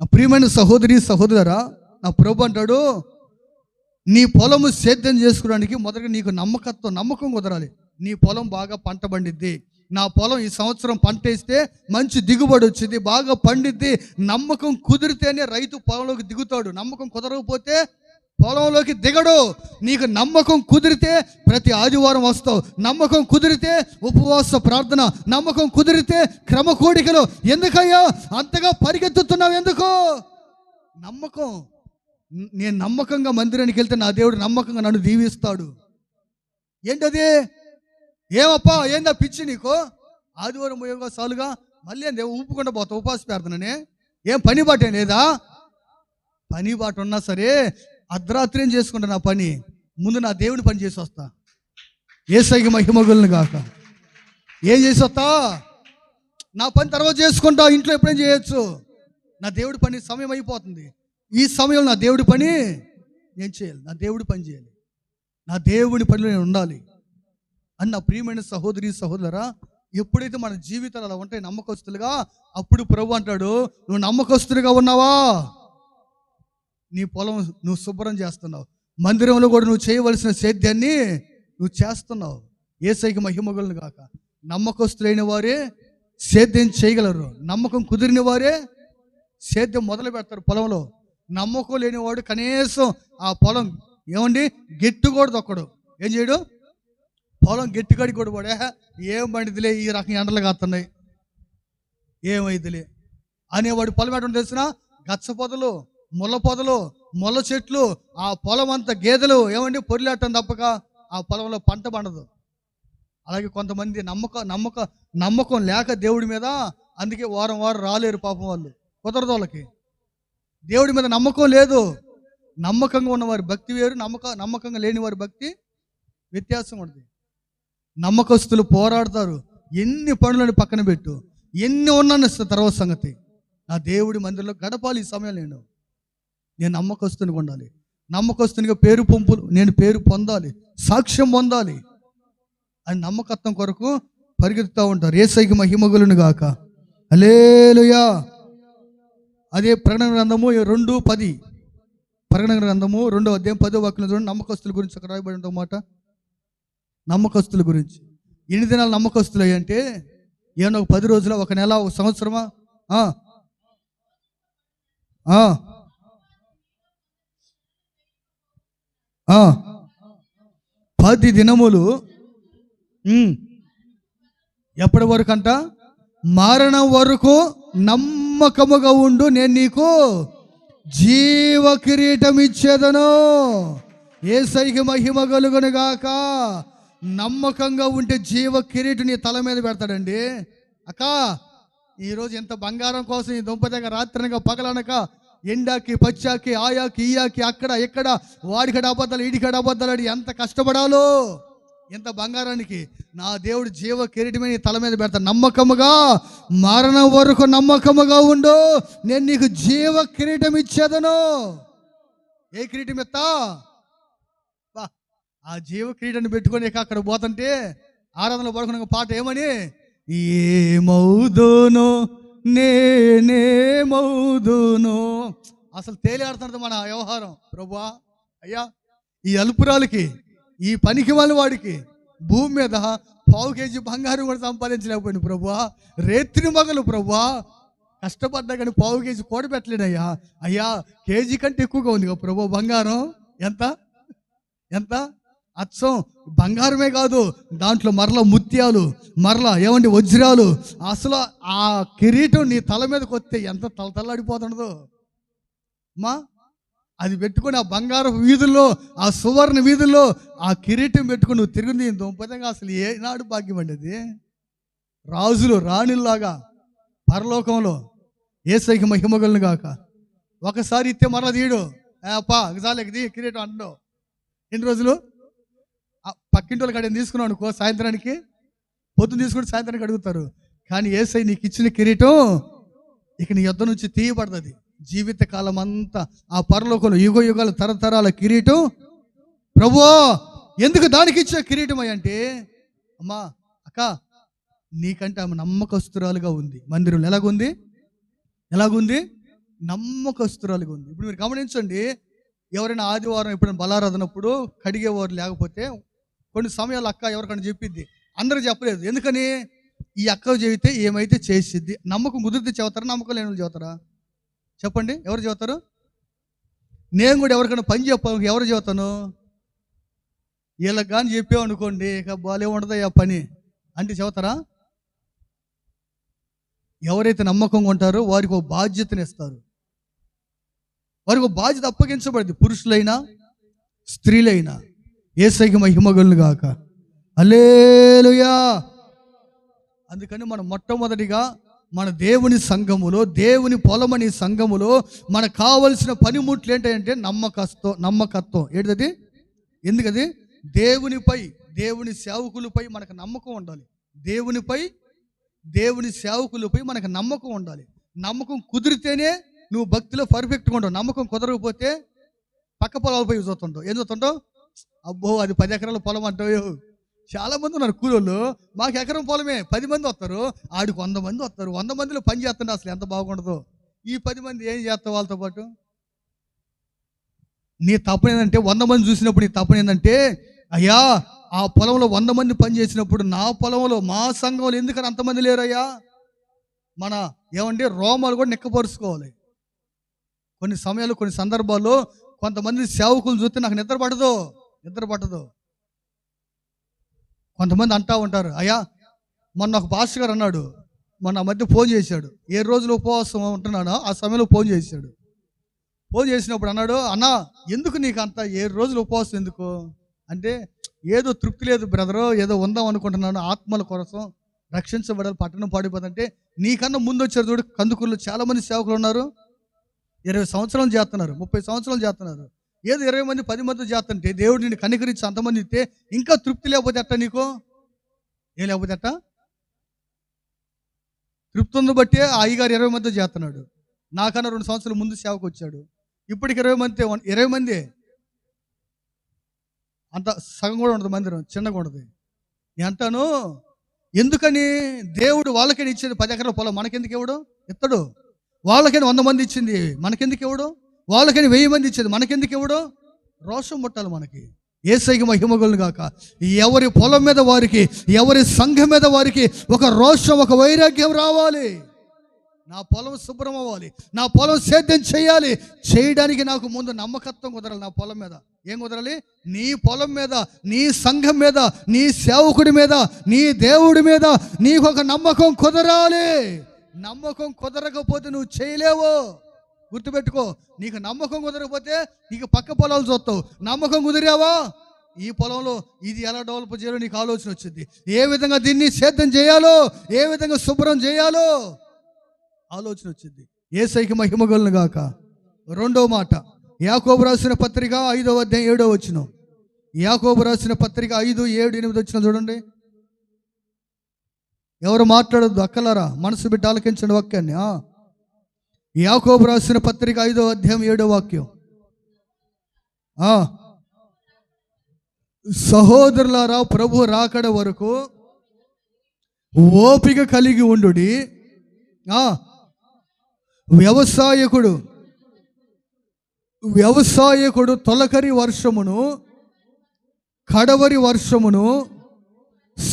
నా ప్రియమైన సహోదరా, నా ప్రభు అంటాడు, నీ పొలము సేద్యం చేసుకోవడానికి మొదటగా నీకు నమ్మకం కుదరాలి. నీ పొలం బాగా పంట పండిద్ది. నా పొలం ఈ సంవత్సరం పంట వేస్తే మంచి దిగుబడి వచ్చింది, బాగా పండిద్ది. నమ్మకం కుదిరితేనే రైతు పొలంలోకి దిగుతాడు. నమ్మకం కుదరకపోతే పొలంలోకి దిగడు. నీకు నమ్మకం కుదిరితే ప్రతి ఆదివారం వస్తావు. నమ్మకం కుదిరితే ఉపవాస ప్రార్థన, నమ్మకం కుదిరితే క్రమ కోడికలు. ఎందుకయ్యా అంతగా పరిగెత్తుతున్నావు? ఎందుకు? నమ్మకం. నేను నమ్మకంగా మందిరానికి వెళ్తే నా దేవుడు నమ్మకంగా నన్ను దీవిస్తాడు. ఏంటది? ఏమప్పా ఏందా పిచ్చి నీకు? ఆదివారం పోయేగా సాలుగా మళ్ళీ ఏంది ఊపుకుండా పోతా ఉపాస ప్రార్థననే? ఏం పని బాట ఏం లేదా? పని బాట ఉన్నా సరే అర్ధరాత్రి ఏం చేసుకుంటా నా పని, ముందు నా దేవుని పని చేసి వస్తా. యేసయ్యకి మహిమగులను గాక. ఏం చేసి వస్తా? నా పని తర్వాత చేసుకుంటా, ఇంట్లో ఎప్పుడేం చేయొచ్చు. నా దేవుడి పని సమయం అయిపోతుంది. ఈ సమయంలో నా దేవుడి పని నేను చేయాలి, నా దేవుడి పని చేయాలి, నా దేవుడి పనిలో నేను ఉండాలి అని నా ప్రియమైన సహోదరి సహోదరా, ఎప్పుడైతే మన జీవితాలు అలా ఉంటాయి నమ్మకస్తులుగా, అప్పుడు ప్రభు అంటాడు, నువ్వు నమ్మకస్తులుగా ఉన్నావా? నీ పొలం నువ్వు శుభ్రం చేస్తున్నావు, మందిరంలో కూడా నువ్వు చేయవలసిన సేద్యాన్ని నువ్వు చేస్తున్నావు. యేసయ్యకి మహిమగులను గాక. నమ్మకస్తులైన వారే సేద్యం చేయగలరు. నమ్మకం కుదిరిన వారే సేద్యం మొదలు పెడతారు పొలంలో. నమ్మకం లేనివాడు కనీసం ఆ పొలం ఏమండి గెట్టు కూడా దొక్కడు. ఏం చేయడు? పొలం గట్టికాడి కూడా పడే ఏం పండితులే, ఈ రకం ఎండలు కాస్తున్నాయి, ఏమైతులే అనేవాడు పొలం ఎటువంటి తెలిసిన గచ్చ పొదలు, ముళ్ళ పొదలు, ముళ్ళ చెట్లు, ఆ పొలం అంతా గేదెలు ఏమండి పొరిలేటం తప్పక ఆ పొలంలో పంట పండదు. అలాగే కొంతమంది నమ్మకం లేక దేవుడి మీద, అందుకే వారం రాలేరు పాపం. వాళ్ళు కుదరదు, వాళ్ళకి దేవుడి మీద నమ్మకం లేదు. నమ్మకంగా ఉన్నవారి భక్తి వేరు, నమ్మకంగా లేని వారి భక్తి వ్యత్యాసం ఉంటుంది. నమ్మకస్తులు పోరాడతారు. ఎన్ని పనులను పక్కన పెట్టు, ఎన్ని ఉన్నాను తర్వాత సంగతి, నా దేవుడి మందిరంలో గడపాలి. ఈ సమయం నేను నమ్మకస్తునిగా ఉండాలి. నమ్మకస్తునిగా నేను పేరు పొందాలి, సాక్ష్యం పొందాలి అని నమ్మకత్వం కొరకు పరిగెత్తుతూ ఉంటారు. యేసయ్యకి మహిమగులను గాక. హల్లెలూయా. అదే ప్రకటన గ్రంథము 2:10, ప్రకటన గ్రంథము 2వ అధ్యాయం 10వ వాక్యం చూడండి. నమ్మకస్తుల గురించి అక్కడ రాయబడిన మాట. నమ్మకస్తుల గురించి ఎన్ని దినాలు నమ్మకస్తులు అంటే ఏమన్నా 10 రోజుల, 1 నెల, 1 సంవత్సరమా? 10 దినములు. ఎప్పటి వరకు అంట? మరణం వరకు నమ్మకముగా ఉండు, నేను నీకు జీవ కిరీటం ఇచ్చేదను. యేసయ్యకి మహిమ కలుగును గాక. నమ్మకంగా ఉంటే జీవ కిరీటం నీ తల మీద పెడతాడండి. అక్క, ఈరోజు ఎంత బంగారం కోసం ఈ దుంపదగ్గర రాత్రనక పగలనక ఎండాకి పచ్చాకి ఆయాకి ఈయాకి అక్కడ ఇక్కడ వాడికడ అబద్ధాలు ఈడికడ అబద్ధాలు అని ఎంత కష్టపడాలో ఎంత బంగారానికి. నా దేవుడు జీవ కిరీటమే నీ తల మీద పెడతాడు. నమ్మకముగా మరణం వరకు నమ్మకముగా ఉండు, నేను నీకు జీవ కిరీటం ఇచ్చేదను. ఏ కిరీటం ఎత్తా? ఆ జీవ కిరీటాన్ని పెట్టుకొని అక్కడ పోతుంటే ఆరాధనలో పడుకున్న పాట ఏమని, ఏమవుదును నేనేమవుదును. అసలు తేలియాడుతున్నది మన వ్యవహారం. ప్రభువా అయ్యా, ఈ అల్పురాలకి, ఈ పనికి వాళ్ళ వాడికి భూమి మీద 1/4 కేజీ బంగారం కూడా సంపాదించలేకపోయింది ప్రభువా. రేత్రి మగలు ప్రభువా కష్టపడ్డా కానీ 1/4 కేజీ కూడబెట్టలేడయ్యా. అయ్యా, కేజీ కంటే ఎక్కువగా ఉంది కదా ప్రభు బంగారం. ఎంత అచ్చం బంగారమే కాదు, దాంట్లో మరలా ముత్యాలు, మరలా ఏమండి వజ్రాలు. అసలు ఆ కిరీటం నీ తల మీదకి వస్తే ఎంత తలతల్లాడిపోతుండదో మా. అది పెట్టుకుని ఆ బంగారం వీధుల్లో, ఆ సువర్ణ వీధుల్లో ఆ కిరీటం పెట్టుకుని నువ్వు తిరిగింది దుంపదంగా. అసలు ఏనాడు భాగ్యం అండి అది. రాజులు రాణిల్లాగా పరలోకంలో యేసయ్యకి మహిమగలను గాక. ఒకసారి ఇస్తే మరలా తీయడు. అప్పా ఒకసారి కిరీటం అంటావు. ఎన్ని రోజులు పక్కింటి వాళ్ళకి అడిగి తీసుకున్నావు అనుకో, సాయంత్రానికి పొద్దున్న తీసుకుంటే సాయంత్రానికి అడుగుతారు. కానీ యేసయ్య నీకు ఇచ్చిన కిరీటం ఇక నీ యొద్ద నుంచి తీయబడుతుంది. జీవితకాలం అంతా ఆ పరలోకంలో యుగ యుగాల తరతరాల కిరీటం. ప్రభువా ఎందుకు దానికి ఇచ్చే కిరీటం అంటే, అమ్మా అక్క నీకంటే ఆమె నమ్మకస్తురాలుగా ఉంది. మందిరంలో ఎలాగుంది? నమ్మకస్తురాలుగా ఉంది. ఇప్పుడు మీరు గమనించండి, ఎవరైనా ఆదివారం ఎప్పుడైనా బలారాధనప్పుడు కడిగేవారు లేకపోతే కొన్ని సమయాలు అక్క ఎవరికైనా చెప్పిద్ది. అందరూ చెప్పలేదు. ఎందుకని? ఈ అక్క చెబితే ఏమైతే చేసిద్ది. నమ్మకం కుదిరితే చెబుతారా, నమ్మకం లేని వాళ్ళు చెబుతారా? చెప్పండి, ఎవరు చెబుతారు? నేను కూడా ఎవరికైనా పని చెప్పాను, ఎవరు చెబుతాను? వీళ్ళకి కానీ చెప్పామనుకోండి ఇక బాలే ఉండదు ఆ పని అంటే చెబుతారా? ఎవరైతే నమ్మకంగా ఉంటారో వారికి ఒక బాధ్యతను ఇస్తారు. వారికి ఒక బాధ్యత అప్పగించబడింది. పురుషులైనా స్త్రీలైనా. యేసయ్యకి మహిమ కలుగును గాక. హల్లెలూయా. అందుకని మనం మొట్టమొదటిగా మన దేవుని సంఘములో, దేవుని పొలమని సంఘములో మనకు కావలసిన పనిముట్లు ఏంటంటే నమ్మకత్వం. ఏంటది? ఎందుకది? దేవునిపై, దేవుని సేవకులపై మనకు నమ్మకం ఉండాలి. దేవుని సేవకులపై మనకు నమ్మకం ఉండాలి. నమ్మకం కుదిరితేనే నువ్వు భక్తిలో పర్ఫెక్ట్గా ఉండవు. నమ్మకం కుదరకపోతే పక్క పొలాలపై చూస్తుంటావు. ఏం చూస్తుంటావు? అబ్బో అది 10 ఎకరాల పొలం అంటావు. చాలా మంది ఉన్నారు కూలోళ్ళు, మాకు ఎకరం పొలమే, 10 మంది వస్తారు, ఆడికి 100 మంది వస్తారు. 100 మందిలో పని చేస్తుంటే అసలు ఎంత బాగుండదు. ఈ 10 మంది ఏం చేస్తావు వాళ్ళతో పాటు? నీ తపన ఏంటంటే, 100 మంది చూసినప్పుడు నీ తపన ఏంటంటే, అయ్యా ఆ పొలంలో 100 మంది పని చేసినప్పుడు నా పొలంలో, మా సంఘంలో ఎందుకని అంతమంది లేరయ్యా? మన రోమాలు కూడా నిక్కపరుచుకోవాలి. కొన్ని సమయాలు, కొన్ని సందర్భాల్లో కొంతమంది సేవకులు చూస్తే నాకు నిద్ర పట్టదు. కొంతమంది అంటూ ఉంటారు, అయ్యా మొన్న ఒక పాస్టర్ గారు అన్నాడు, మొన్న మధ్య ఫోన్ చేశాడు, 7 రోజులు ఉపవాసం ఉంటున్నాను, ఆ సమయంలో ఫోన్ చేసినప్పుడు అన్నాడు, అన్నా ఎందుకు నీకు అంత 7 రోజులు ఉపవాసం ఎందుకు అంటే, ఏదో తృప్తి లేదు బ్రదరు, ఏదో ఉందాం అనుకుంటున్నాను, ఆత్మల కోసం రక్షించబడాలి, పట్టణం పాడిపోతుంటే. నీకన్నా ముందు వచ్చారు చూడు, కందుకూరులో చాలామంది సేవకులు ఉన్నారు, 20 సంవత్సరాలు చేస్తున్నారు, 30 సంవత్సరాలు చేస్తున్నారు. ఏదో 20 మంది 10 మంది చేస్తుంటే దేవుడు నిన్ను కనికరించి అంతమంది ఇస్తే ఇంకా తృప్తి లేకపోతే అట్ట? నీకు ఏం లేకపోతే అట్ట? తృప్తి ఉంది బట్టే ఆ అయ్యగారు 20 మంది చేస్తున్నాడు. నాకన్నా 2 సంవత్సరాల ముందు సేవకు వచ్చాడు, ఇప్పటికి 20 మంది అంత సగం కూడా ఉండదు, మందిరం చిన్నగా ఉండదు. నేను అంటాను, ఎందుకని? దేవుడు వాళ్ళకైనా ఇచ్చేది 10 ఎకరాల పొలం, మనకెందుకు ఇవ్వడు? ఇత్తడు. వాళ్ళకైనా 100 మంది ఇచ్చింది, మనకెందుకు ఇవ్వడు? వాళ్ళకైనా 1000 మంది ఇచ్చేది, మనకెందుకు ఇవ్వడు? రోషం పుట్టాలి మనకి. యేసయ్యకి మహిమ కలుగును గాక. ఎవరి పొలం మీద వారికి, ఎవరి సంఘం మీద వారికి ఒక రోషం, ఒక వైరాగ్యం రావాలి. నా పొలం శుభ్రం అవ్వాలి, నా పొలం సేద్యం చేయాలి. చేయడానికి నాకు ముందు నమ్మకత్వం కుదరాలి. నా పొలం మీద ఏం కుదరాలి? నీ పొలం మీద, నీ సంఘం మీద, నీ సేవకుడి మీద, నీ దేవుడి మీద నీకు ఒక నమ్మకం కుదరాలి. నమ్మకం కుదరకపోతే నువ్వు చేయలేవు. గుర్తుపెట్టుకో, నీకు నమ్మకం కుదరకపోతే నీకు పక్క పొలాలు చూస్తావు. నమ్మకం కుదిరావా, ఈ పొలంలో ఇది ఎలా డెవలప్ చేయాలో నీకు ఆలోచన వచ్చింది. ఏ విధంగా దీన్ని సేద్యం చేయాలో, ఏ విధంగా శుభ్రం చేయాలో ఆలోచన వచ్చింది. యేసయ్యకి మహిమ కలుగును గాక. రెండో మాట, యాకోబు రాసిన పత్రిక 5వ అధ్యాయం 7వ వచనం. యాకోబు రాసిన పత్రిక 5, 7, 8 వచనం చూడండి. ఎవరు మాట్లాడొద్దు అక్కలారా, మనసు బిడ్డ ఆలకించండి వాక్యాన్ని. యాకోబు రాసిన పత్రిక 5వ అధ్యాయం 7వ వాక్యం. సహోదరులారా, ప్రభు రాకడ వరకు ఓపిక కలిగి ఉండుడి. వ్యవసాయకుడు తొలకరి వర్షమును కడవరి వర్షమును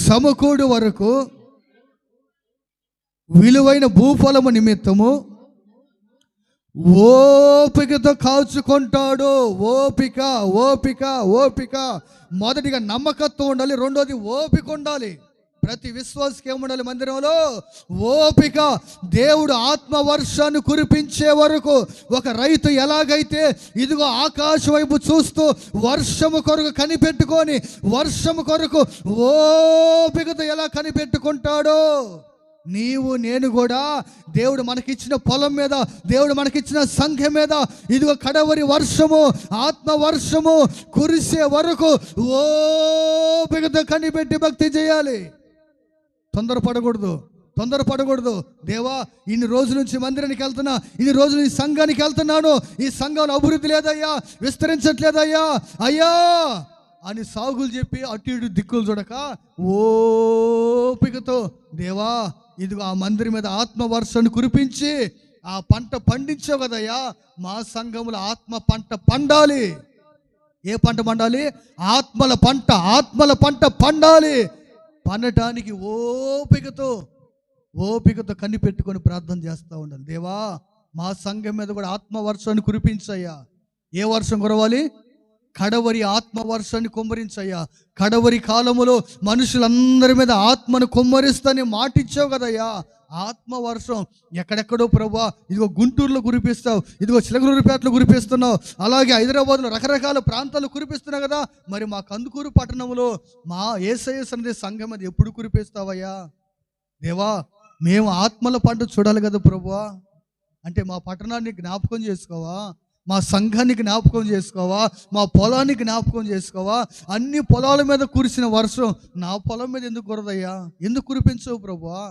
సమకూడు వరకు విలువైన భూఫలము నిమిత్తము ఓపికతో కాచుకుంటాడు. ఓపిక ఓపిక ఓపిక. మొదటిగా నమ్మకత్వం ఉండాలి, రెండోది ఓపిక ఉండాలి. ప్రతి విశ్వాసకి ఏముండాలి? మందిరంలో ఓపిక. దేవుడు ఆత్మవర్షాన్ని కురిపించే వరకు, ఒక రైతు ఎలాగైతే ఇదిగో ఆకాశం వైపు చూస్తూ వర్షము కొరకు కనిపెట్టుకొని, వర్షము కొరకు ఓపికతో ఎలా కనిపెట్టుకుంటాడో, నీవు నేను కూడా దేవుడు మనకిచ్చిన పొలం మీద, దేవుడు మనకిచ్చిన సంఘం మీద ఇదిగో కడవరి వర్షము, ఆత్మ వర్షము కురిసే వరకు ఓపికతో కనిపెట్టి భక్తి చేయాలి. తొందరపడకూడదు. దేవా, ఇన్ని రోజుల నుంచి మందిరానికి వెళ్తున్నా, ఇన్ని రోజులు ఈ సంఘానికి వెళ్తున్నాను, ఈ సంఘంలో అభివృద్ధి లేదయ్యా, విస్తరించట్లేదయ్యా అయ్యా అని సాగులు చెప్పి అటు ఇటు దిక్కులు చూడక ఓపికతో, దేవా ఇదిగో ఆ మందిరం మీద ఆత్మవర్షాన్ని కురిపించి ఆ పంట పండించావు కదయ్యా, మా సంఘంలో ఆత్మ పంట పండాలి. ఏ పంట పండాలి? ఆత్మల పంట పండాలి. పండటానికి ఓపికతో కనిపెట్టుకొని ప్రార్థన చేస్తూ ఉండాలి. దేవా, మా సంఘం మీద కూడా ఆత్మవర్షాన్ని కురిపించయ్యా. ఏ వర్షం కురవాలి? కడవరి ఆత్మవర్షాన్ని కుమ్మరించయ్యా. కడవరి కాలములో మనుషులందరి మీద ఆత్మను కుమ్మరిస్తానే మాటిచ్చావు కదయ్యా. ఆత్మవర్షం ఎక్కడెక్కడో ప్రభువా, ఇదిగో గుంటూరులో కురిపిస్తావు, ఇదిగో చిలకలూరిపేటలో కురిపిస్తున్నావు, అలాగే హైదరాబాద్లో రకరకాల ప్రాంతాలు కురిపిస్తున్నావు కదా, మరి మా కందుకూరు పట్టణంలో మా యేసయ్య సన్నిధి సంఘం అది ఎప్పుడు కురిపిస్తావయ్యా దేవా? మేము ఆత్మల పంట చూడాలి కదా ప్రభువా. అంటే మా పట్టణాన్ని జ్ఞాపకం చేసుకోవా, మా సంఘాన్ని జ్ఞాపకం చేసుకోవా, మా పొలాన్ని జ్ఞాపకం చేసుకోవా? అన్ని పొలాల మీద కురిసిన వర్షం నా పొలం మీద ఎందుకు కురదయ్యా, ఎందుకు కురిపించవు ప్రభువా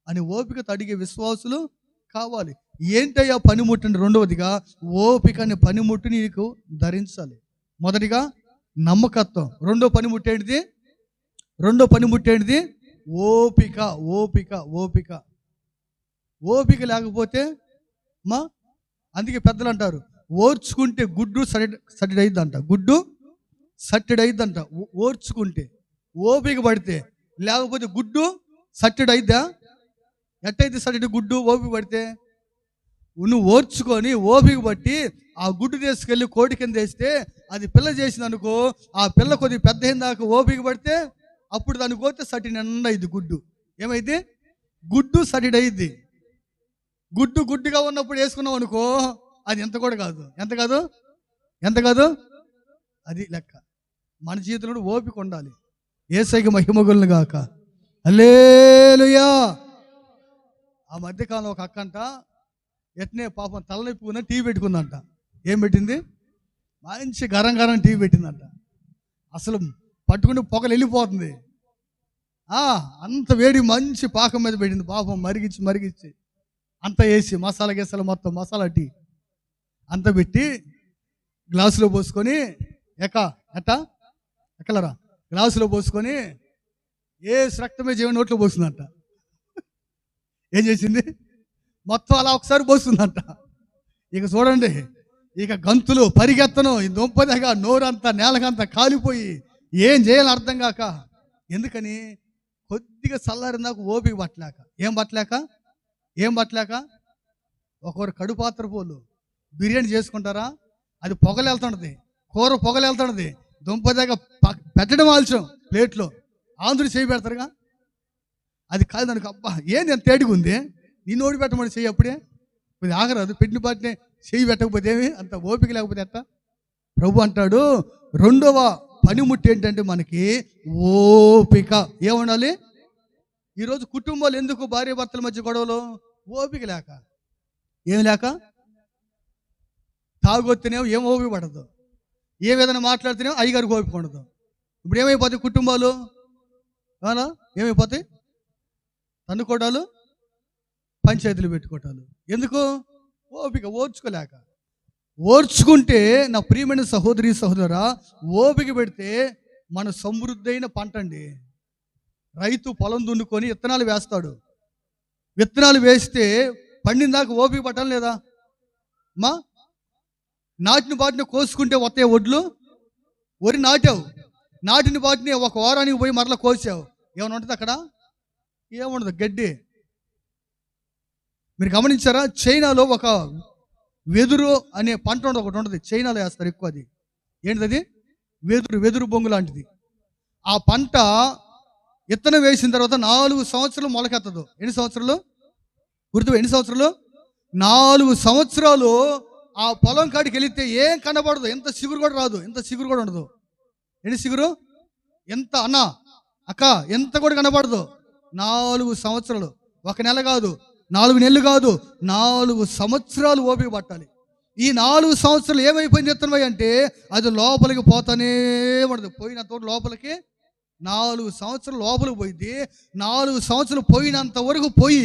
అని ఓపికతో అడిగే విశ్వాసులు కావాలి. ఏంటయ్యా పనిముట్టండి? రెండవదిగా ఓపిక అనే పనిముట్టు నీకు ధరించాలి. మొదటిగా నమ్మకత్వం. రెండో పనిముట్టేంటిది? ఓపిక. ఓపిక ఓపిక ఓపిక లేకపోతే అందుకే పెద్దలు అంటారు, ఓర్చుకుంటే గుడ్డు సట్టెడైద్దంట. గుడ్డు సట్టెడైద్దంట ఓర్చుకుంటే. ఓపిక పడితే, లేకపోతే గుడ్డు సట్టెడైద్దా? ఎట్టయితే సట్టెడు గుడ్డు ఓపిక పడితే? నువ్వు ఓర్చుకొని ఓపిక పట్టి ఆ గుడ్డు తీసుకెళ్ళి కోడి కింద వేస్తే అది పిల్ల చేసింది అనుకో, ఆ పిల్ల కొద్దిగా పెద్ద అయిన దాకా ఓపిక పడితే అప్పుడు దానికి పోతే సటి నిండా ఇది గుడ్డు ఏమైంది? గుడ్డు సటిడైద్ది. గుడ్డుగా ఉన్నప్పుడు వేసుకున్నావు అనుకో, అది ఎంత కూడా కాదు. ఎంత కాదు అది లెక్క. మన జీవితంలో ఓపిక ఉండాలి. యేసయ్యకి మహిమ కలుగును గాక. హల్లెలూయా. ఆ మధ్యకాలంలో ఒక అక్కంట ఎట్నే పాపం తలనొప్పుకున్న టీ పెట్టుకుందంట. ఏం పెట్టింది? మంచి గరం టీ పెట్టిందంట. అసలు పట్టుకుని పొగలు వెళ్ళిపోతుంది. అంత వేడి మంచి పాకం మీద పెట్టింది. పాపం మరిగించి అంత వేసి మసాలా మొత్తం మసాలా టీ అంత పెట్టి గ్లాసులో పోసుకొని ఎక్కలరా గ్లాసులో పోసుకొని రక్తమే జీవన నోట్లో పోస్తుందంట. ఏం చేసింది? మొత్తం అలా ఒకసారి పోస్తుందంట. ఇక చూడండి, ఇక గంతులు పరిగెత్తను, ఈ దొంపదగా నోరంతా నేలకంతా కాలిపోయి ఏం చేయాలని అర్థం కాక. ఎందుకని? కొద్దిగా చల్లారిన దాకా ఓపిక పట్టలేక. ఏం పట్టలేక ఒకరు కడుపాత్ర పోలు బిర్యానీ చేసుకుంటారా, అది పొగలు వెళ్తుంటది, కూర పొగలు వెళ్తుంటది, దుంపదాకా పెట్టడం ఆల్చం ప్లేట్లో ఆంధ్రుడు చేయి పెడతారుగా. అది కాదు దానికి, అబ్బా ఏంది ఎంత తేడిగా ఉంది, నిన్ను ఓడి పెట్టమని చెయ్యి అప్పుడే కొద్ది ఆగరాదు. పెట్టిన పాటినే చెయ్యి పెట్టకపోతే ఏమి, అంత ఓపిక లేకపోతే ఎట్ట? ప్రభు అంటాడు రెండవ పనిముట్టు ఏంటంటే మనకి ఓపిక. ఏముండాలి? ఈరోజు కుటుంబాలు ఎందుకు భార్య భర్తల మధ్య గొడవలు? ఓపిక లేక. ఏమి లేక? తాగొత్తేనేమో ఏం ఓపిక పడదు, ఏ విధంగా మాట్లాడితేనేమో అయ్యగారికి ఓపిక ఉండదు. ఇప్పుడు ఏమైపోతాయి కుటుంబాలు? ఏమైపోతాయి? తన్నుకోవడాలు, పంచాయతీలు పెట్టుకోవటాలు. ఎందుకు? ఓపిక ఓర్చుకోలేక. ఓర్చుకుంటే నా ప్రియమైన సహోదరి సహోదరా, ఓపిక పెడితే మన సమృద్ధి అయిన పంట అండి. రైతు పొలం దున్నుకొని విత్తనాలు వేస్తాడు. విత్తనాలు వేస్తే పండిన దాకా ఓపిక పట్టాలి లేదా? నాటిన బాటిని కోసుకుంటే వస్తాయి ఒడ్లు. వరి నాటావు, నాటిన బాటిని ఒక వారానికి పోయి మరలా కోసావు, ఏమైనా ఉంటుంది అక్కడ? ఏముండదు, గడ్డి. మీరు గమనించారా? చైనాలో ఒక వెదురు అనే పంట ఒకటి ఉంటుంది, చైనాలో వేస్తారు ఎక్కువ. అది ఏంటిది? వెదురు బొంగు లాంటిది. ఆ పంట విత్తనం వేసిన తర్వాత 4 సంవత్సరాలు మొలకెత్తదు. ఎన్ని సంవత్సరాలు ఎన్ని సంవత్సరాలు? 4 సంవత్సరాలు ఆ పొలం కాడికి వెళితే ఏం కనబడదు, ఎంత సిగురు కూడా రాదు, ఎంత సిగురు కూడా ఉండదు. ఎన్ని సిగురు? ఎంత అన్నా అక్క ఎంత కూడా కనబడదు. 4 సంవత్సరాలు, 1 నెల కాదు, 4 నెలలు కాదు, 4 సంవత్సరాలు ఓపిక పట్టాలి. ఈ 4 సంవత్సరాలు ఏమైపోయింది విత్తనం అంటే అది లోపలికి పోతానే ఉండదు. పోయిన తోట లోపలికి 4 సంవత్సరాలు లోపలికి పోయింది. 4 సంవత్సరాలు పోయినంత వరకు పోయి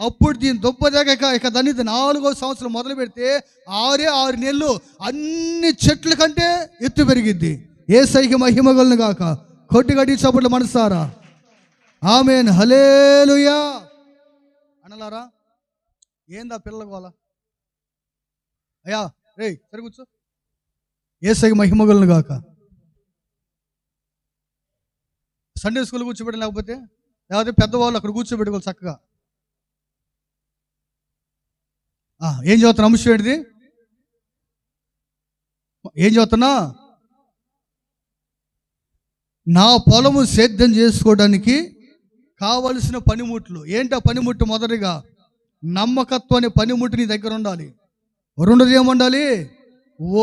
అప్పుడు దీని దుబ్బదాకా ఇక దాన్ని 4వ సంవత్సరం మొదలు పెడితే 6 నెలలు అన్ని చెట్ల కంటే ఎత్తు పెరిగిద్ది. యేసయ్యకి మహిమ కలుగును గాక. కొట్టిగట్టి చప్పట్లు మనసారా ఆమేన్ హల్లెలూయా అనలారా. ఏందా పిల్లల గోల? అయ్యా రేయ్ సరి కూర్చో. యేసయ్యకి మహిమ కలుగును గాక. సండే స్కూల్ కూర్చోబెట్టడం, లేకపోతే పెద్దవాళ్ళు అక్కడ కూర్చోబెట్టుకోవాలి చక్కగా. ఏం చదువుతున్నా? అంశం ఏంటిది? ఏం చదువుతున్నా? నా పొలము సేద్యం చేసుకోవడానికి కావలసిన పనిముట్లు ఏంటి? ఆ పనిముట్టు మొదటిగా నమ్మకత్వం అనే పనిముట్టు నీ దగ్గర ఉండాలి. రెండోది ఏముండాలి?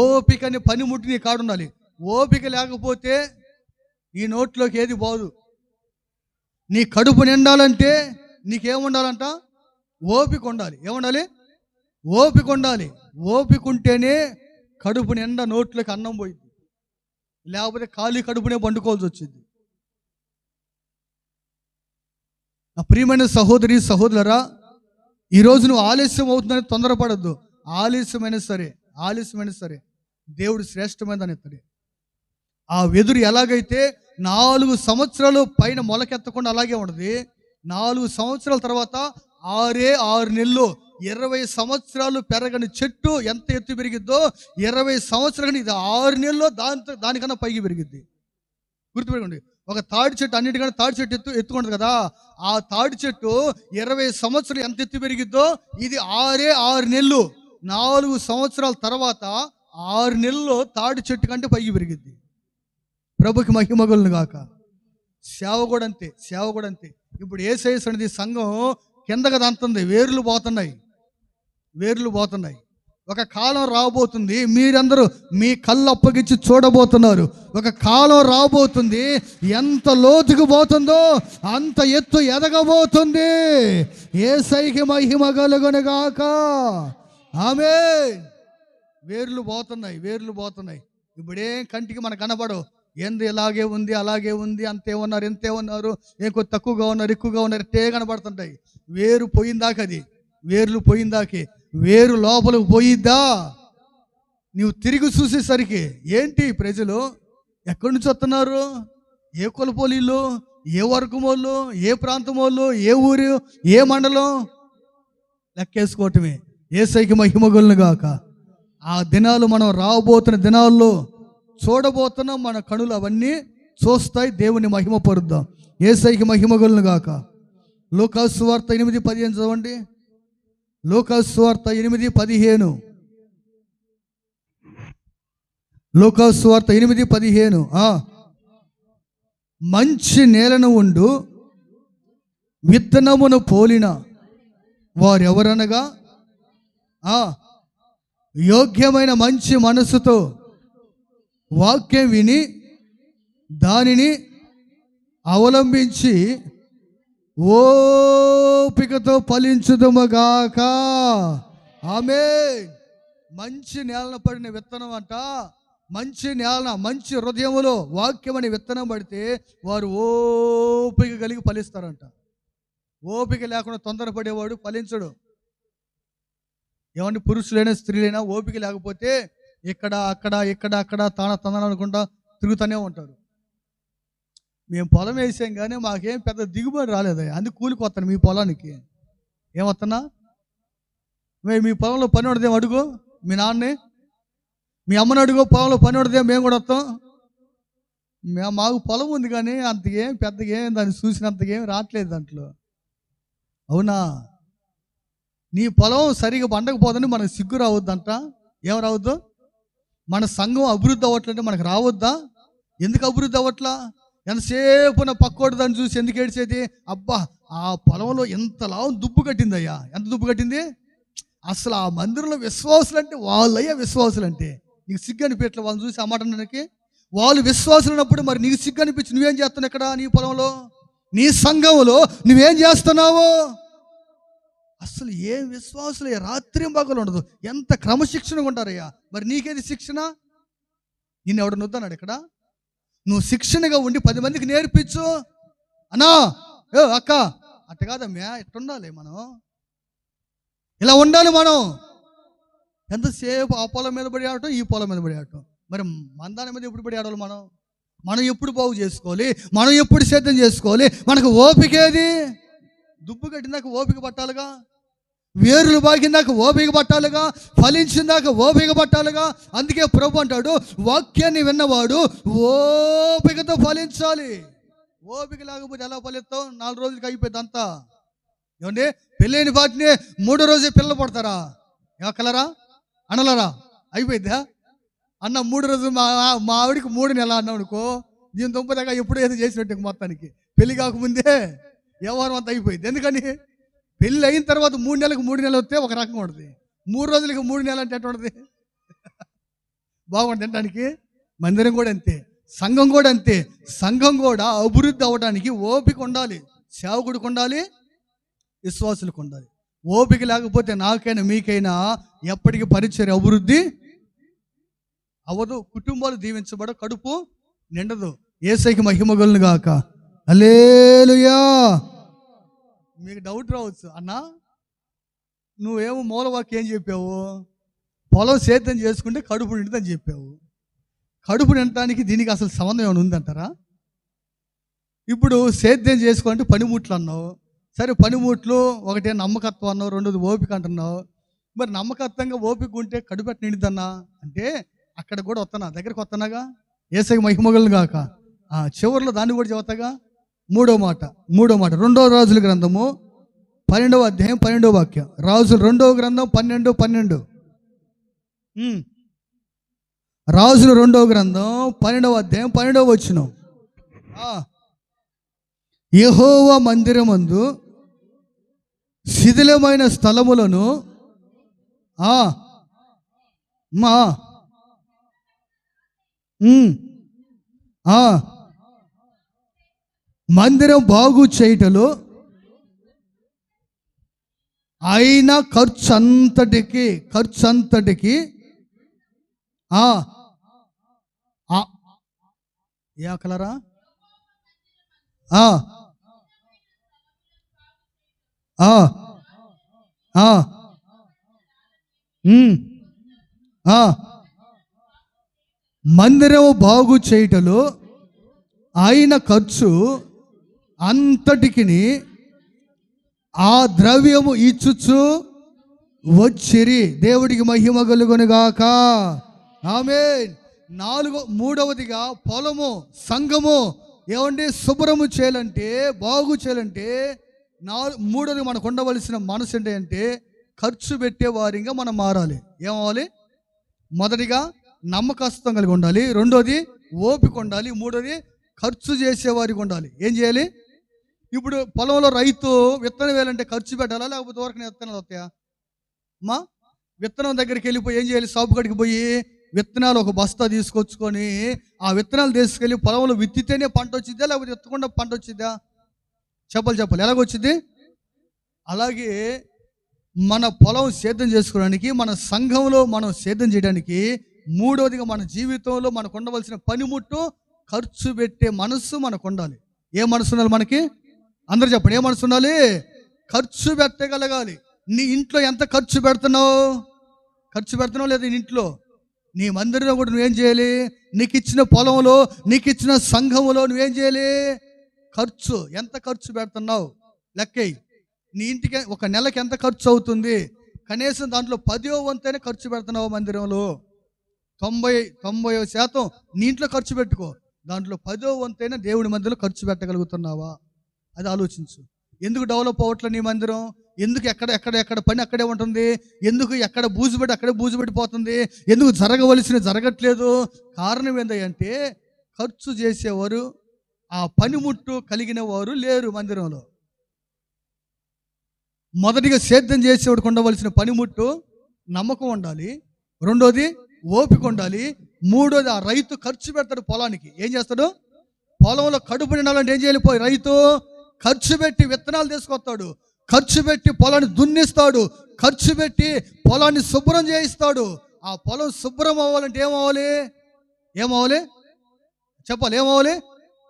ఓపిక అనే పనిముట్టు నీ కాడ ఉండాలి. ఓపిక లేకపోతే ఈ నోట్లోకి ఏది పోదు. నీ కడుపు నిండాలంటే నీకేముండాలంట? ఓపిక ఉండాలి. ఏముండాలి? ఓపిక ఉండాలి. ఓపిక ఉంటేనే కడుపు నిండా నోట్లోకి అన్నం పోయింది, లేకపోతే ఖాళీ కడుపునే పండుకోవాల్సి వచ్చింది. నా ప్రియమైన సహోదరి సహోదరులారా, ఈరోజు నువ్వు ఆలస్యం అవుతుందని తొందరపడద్దు. ఆలస్యమైనా సరే దేవుడు శ్రేష్టమైనదని ఇస్తాడు. ఆ వెదురు ఎలాగైతే 4 సంవత్సరాలు పైన మొలకెత్తకుండా అలాగే ఉండదు. 4 సంవత్సరాల తర్వాత 6 నెలలు 20 సంవత్సరాలు పెరగని చెట్టు ఎంత ఎత్తు పెరిగిద్దో 20 సంవత్సరాలు ఇది 6 నెలల్లో దానికన్నా పైకి పెరిగిద్ది. గుర్తుపెట్టుకోండి. ఒక తాడి చెట్టు అన్నిటికన్నా తాడి చెట్టు ఎత్తుకుంటుంది కదా, ఆ తాడి చెట్టు 20 సంవత్సరాలు ఎంత ఎత్తు పెరిగిద్దో ఇది 6 నెలలు 4 సంవత్సరాల తర్వాత 6 నెలల్లో తాడి చెట్టు కంటే పైకి పెరిగిద్ది. ప్రభుకి మహిమ కలుగును గాక. సేవ కూడా అంతే. ఇప్పుడు యేసయ్య సన్నిధి సంఘం కిందకి దంతుంది, వేర్లు పోతున్నాయి. ఒక కాలం రాబోతుంది, మీరందరూ మీ కళ్ళు అప్పగించి చూడబోతున్నారు. ఒక కాలం రాబోతుంది, ఎంత లోతుకు పోతుందో అంత ఎత్తు ఎదగబోతుంది. యేసయ్యకి మహిమ కలుగును గాక. ఆమేన్. వేర్లు పోతున్నాయి. ఇప్పుడేం కంటికి మనకు కనబడవు. ఏంది అలాగే ఉంది, అంతే ఉన్నారు, ఎంతే ఉన్నారు, ఏం కొద్ది తక్కువగా ఉన్నారు, ఎక్కువగా ఉన్నారు, ఎట్టే కనబడుతుంటాయి. వేర్లు పోయిందాకే వేరు లోపలికి పోయిద్దా? నువ్వు తిరిగి చూసేసరికి ఏంటి ప్రజలు ఎక్కడి నుంచి వస్తున్నారు? ఏ కులపోలీళ్ళు, ఏ వర్గం వాళ్ళు, ఏ ప్రాంతం వాళ్ళు, ఏ ఊరు, ఏ మండలం, లెక్కేసుకోవటమే. యేసయ్యకి మహిమ కలుగును గాక. ఆ దినాలు మనం రాబోతున్న దినాల్లో చూడబోతున్నాం. మన కనులు అవన్నీ చూస్తాయి. దేవుని మహిమ పరుద్దాం. యేసయ్యకి మహిమ కలుగును గాక. లూకాసు సువార్త 8:15 చదవండి. లూకాసు సువార్త 8:15. లూకాసు సువార్త 8:15. మంచి నేలను ఉండు విత్తనమును పోలిన వారెవరనగా యోగ్యమైన మంచి మనసుతో వాక్యం విని దానిని అవలంబించి ఓపికతో ఫలించుదుముగాక. ఆమేన్. మంచి నేలన పడిన విత్తనం అంట. మంచి నేలన, మంచి హృదయములో వాక్యం అనే విత్తనం పడితే వారు ఓపిక కలిగి ఫలిస్తారంట. ఓపిక లేకుండా తొందరపడేవాడు ఫలించడు. ఏమంటే పురుషులైనా స్త్రీలైనా ఓపిక లేకపోతే ఇక్కడ అక్కడ తాన అనుకుంటా తిరుగుతూనే ఉంటారు. మేము పొలం వేసాం కానీ మాకేం పెద్ద దిగుబడి రాలేదు, అందుకు కూలికి వస్తాను మీ పొలానికి. ఏమొస్తున్నా? మీ పొలంలో పని పడదేం అడుగు మీ నాన్నే, మీ అమ్మని అడుగు, పొలంలో పని పడదేం మేము కూడా వస్తాం. మాకు పొలం ఉంది కానీ అంతకేం పెద్దగా దాన్ని చూసినంతకేం రావట్లేదు దాంట్లో. అవునా? నీ పొలం సరిగా పండకపోదని మనకు సిగ్గు రావద్దంట. ఏం రావద్దు? మన సంఘం అభివృద్ధి అవ్వట్లంటే మనకు రావద్దా? ఎందుకు అభివృద్ధి అవ్వట్లా? ఎంతసేపు నా పక్కోటి దాన్ని చూసి ఎందుకు ఏడ్చేది? అబ్బా ఆ పొలంలో ఎంత లాభం దుబ్బు కట్టిందయ్యా. ఎంత దుబ్బు కట్టింది? అసలు ఆ మందిరంలో విశ్వాసులు అంటే వాళ్ళయ్యా. విశ్వాసులు అంటే నీకు సిగ్గు అనిపించట్లే వాళ్ళని చూసి ఆ మాట అనడానికి? వాళ్ళు విశ్వాసులు అన్నప్పుడు మరి నీకు సిగ్గు అనిపించి నువ్వేం చేస్తున్నావు ఇక్కడ నీ పొలంలో, నీ సంఘంలో నువ్వేం చేస్తున్నావు? అసలు ఏం విశ్వాసులయ్యా, రాత్రి పగలు ఉండదు, ఎంత క్రమశిక్షణగా ఉంటారయ్యా. మరి నీకేది శిక్షణ? నిన్ను ఎవడు నొద్దన్నాడు ఇక్కడ? నువ్వు శిక్షణగా ఉండి 10 మందికి నేర్పించు. అన్నా అక్క అట్ట కాదమ్మా, ఇట్ట ఉండాలి మనం, ఇలా ఉండాలి మనం. ఎంతసేపు ఆ పొలం మీద పడి ఆడటం, ఈ పొలం మీద పడి ఆడటం. మరి మందాని మీద ఎప్పుడు పడి ఆడాలి? మనం ఎప్పుడు బాగు చేసుకోవాలి? మనం ఎప్పుడు సిద్ధం చేసుకోవాలి? మనకు ఓపిక ఏది? దుబ్బు కట్టిందాక ఓపిక పట్టాలిగా, వేర్లు బాగిందాక ఓపిక పట్టాలిగా, ఫలించిందాక ఓపిక పట్టాలిగా. అందుకే ప్రభు అంటాడు, వాక్యాన్ని విన్నవాడు ఓపికతో ఫలించాలి. ఓపిక లేకపోతే ఎలా ఫలిస్తావు? 4 రోజులకి అయిపోయింది అంతా. ఏమండి, పెళ్ళైన వాటిని 3వ రోజే పిల్లలు పడతారా? కలరా అనలరా? అయిపోయిందా? అన్న 3వ రోజు మా ఆవిడికి 3 నెలలు అన్నాం అనుకో, దీని దుంపదాకా ఎప్పుడు ఏదో చేసినట్టు మొత్తానికి పెళ్లి కాకముందే వ్యవహారం అంతా అయిపోయింది. ఎందుకని పెళ్ళి అయిన తర్వాత 3 నెలలకు 3 నెలలు వస్తే ఒక రకంగా ఉంటుంది, 3 రోజులకి 3 నెలలు అంటే ఎట్లా ఉంటుంది? బాగుంటుంది తినడానికి. మందిరం కూడా అంతే, సంఘం కూడా అంతే. సంఘం కూడా అభివృద్ధి అవ్వడానికి ఓపిక ఉండాలి, సేవకుడికి ఉండాలి, విశ్వాసులకు ఉండాలి. ఓపిక లేకపోతే నాకైనా మీకైనా ఎప్పటికీ పరిచర్య అభివృద్ధి అవ్వదు. కుటుంబాలు దీవించబడ, కడుపు నిండదు. యేసయ్యకి మహిమ కలుగును గాక. హల్లెలూయా. మీకు డౌట్ రావచ్చు, అన్నా నువ్వేమో మూలవాక్యం ఏం చెప్పావు? పొలం సేద్యం చేసుకుంటే కడుపు నిండుదని చెప్పావు. కడుపు నిండటానికి దీనికి అసలు సంబంధం ఏమైనా ఉందంటారా? ఇప్పుడు సేద్యం చేసుకోవాలంటే పనిముట్లు అన్నావు. సరే, పనిముట్లు ఒకటే నమ్మకత్వం అన్నావు, రెండోది ఓపిక అంటున్నావు. మరి నమ్మకత్వంగా ఓపిక ఉంటే కడుపు ఎట్ట నిండుదన్నా అంటే అక్కడ కూడా వస్తానా, దగ్గరకు వస్తానాగా. యేసయ్యకి మహిమ కలుగును గాక. చివరిలో దాన్ని కూడా చెబుతాగా. మూడో మాట 2వ రాజుల గ్రంథము 12వ అధ్యాయం 12వ వాక్యం. రాజులు 2వ గ్రంథం 12:12. రాజులు 2వ గ్రంథం 12వ అధ్యాయం 12వ వచనం. యెహోవా మందిరమందు శిథిలమైన స్థలములను మందిరం బాగు చేయుటలో అయిన ఖర్చు అంతటికి ఏ కలరా మందిరం బాగు చేయుటలో అయిన ఖర్చు అంతటికి ఆ ద్రవ్యము ఇచ్చుచు వచ్చిరి. దేవుడికి మహిమ కలుగును గాక. ఆమేన్. మూడవదిగా పొలము, సంఘము ఏమంటే శుభ్రము చేయాలంటే, బాగు చేయాలంటే మూడవది మనకు ఉండవలసిన మనసు ఏంటంటే ఖర్చు పెట్టే వారిగా మనం మారాలి. ఏమవ్వాలి? మొదటిగా నమ్మకత్వం కలిగి ఉండాలి, రెండోది ఓపిక ఉండాలి, మూడోది ఖర్చు చేసేవారికి ఉండాలి. ఏం చేయాలి? ఇప్పుడు పొలంలో రైతు విత్తనం వేయాలంటే ఖర్చు పెట్టాలా, లేకపోతే ఊరకనే విత్తనాలు వస్తాయా? విత్తనం దగ్గరికి వెళ్ళిపోయి ఏం చేయాలి? షాపు కాడికి పోయి విత్తనాలు ఒక బస్తా తీసుకొచ్చుకొని ఆ విత్తనాలు తీసుకెళ్ళి పొలంలో విత్తితేనే పంట వచ్చిద్దా, లేకపోతే విత్తకుండా పంట వచ్చిద్దా? చెప్పాలి ఎలాగొచ్చింది? అలాగే మన పొలం సేద్యం చేసుకోవడానికి, మన సంఘంలో మనం సేద్యం చేయడానికి, మూడవదిగా మన జీవితంలో మనకు ఉండవలసిన పనిముట్టు ఖర్చు పెట్టే మనస్సు మనకు ఉండాలి. ఏ మనసు ఉండాలి మనకి? అందరూ చెప్పండి, ఏ మనసు ఉండాలి? ఖర్చు పెట్టగలగాలి. నీ ఇంట్లో ఎంత ఖర్చు పెడుతున్నావు లేదా? నీ ఇంట్లో, నీ మందిరంలో కూడా నువ్వేం చేయాలి? నీకు ఇచ్చిన పొలంలో, నీకు ఇచ్చిన సంఘములో నువ్వేం చేయాలి? ఖర్చు ఎంత ఖర్చు పెడుతున్నావు లెక్కయ్యి. నీ ఇంటికి ఒక నెలకి ఎంత ఖర్చు అవుతుంది? కనీసం దాంట్లో 10వ వంతైనా ఖర్చు పెడుతున్నావు. మందిరంలో 90% నీ ఇంట్లో ఖర్చు పెట్టుకో, దాంట్లో 10వ వంతైనా దేవుడి మందిరంలో ఖర్చు పెట్టగలుగుతున్నావా? అది ఆలోచించు. ఎందుకు డెవలప్ అవ్వట్లే నీ మందిరం? ఎందుకు ఎక్కడ పని అక్కడే ఉంటుంది? ఎందుకు ఎక్కడ అక్కడే బూజు పెట్టిపోతుంది? ఎందుకు జరగవలసిన జరగట్లేదు? కారణం ఏంటంటే ఖర్చు చేసేవారు, ఆ పనిముట్టు కలిగిన వారు లేరు మందిరంలో. మొదటిగా సేద్యం చేసేవాడికి ఉండవలసిన పనిముట్టు నమ్మకం ఉండాలి, రెండోది ఓపిక ఉండాలి, మూడోది ఆ రైతు ఖర్చు పెడతాడు పొలానికి. ఏం చేస్తాడు? పొలంలో కడుపు నిండాలంటే ఏం చేయాలి? రైతు ఖర్చు పెట్టి విత్తనాలు తీసుకొస్తాడు, ఖర్చు పెట్టి పొలాన్ని దున్నిస్తాడు, ఖర్చు పెట్టి పొలాన్ని శుభ్రం చేయిస్తాడు. ఆ పొలం శుభ్రం అవ్వాలంటే ఏమవ్వాలి? చెప్పాలి, ఏమవ్వాలి?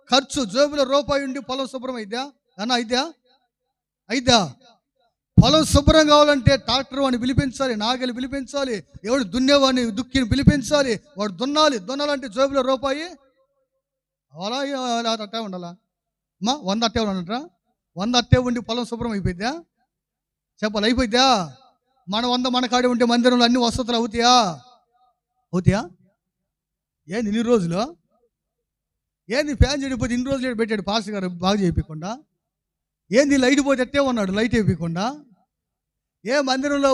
ఖర్చు. జేబులో రూపాయి ఉండి పొలం శుభ్రం అయిద్దా అన్న? అయిద్దా? పొలం శుభ్రం కావాలంటే ట్రాక్టర్ వాడిని పిలిపించాలి, నాగలి పిలిపించాలి, ఎవడు దున్నేవాడిని దుక్కిని పిలిపించాలి, వాడు దున్నాలంటే జేబులో రూపాయి అలా అట్టే ఉండాలా? 100 అట్టే ఉండటరా? 100 అట్టే ఉండి పొలం శుభ్రం అయిపోయిద్దా? చెప్పాలి, అయిపోయిద్దా? మన 100 మన కాడే ఉంటే మందిరంలో అన్ని వసతులు అవుతాయా? ఏంది ఇన్ని రోజులు? ఏంది ఫ్యాన్ చెడిపోతే ఇన్ని రోజులు పెట్టాడు పాస్టర్ గారు బాగా చేయకుండా? ఏంది లైట్ పోతే ఎట్టే ఉన్నాడు లైట్ వేయకుండా? ఏ మందిరంలో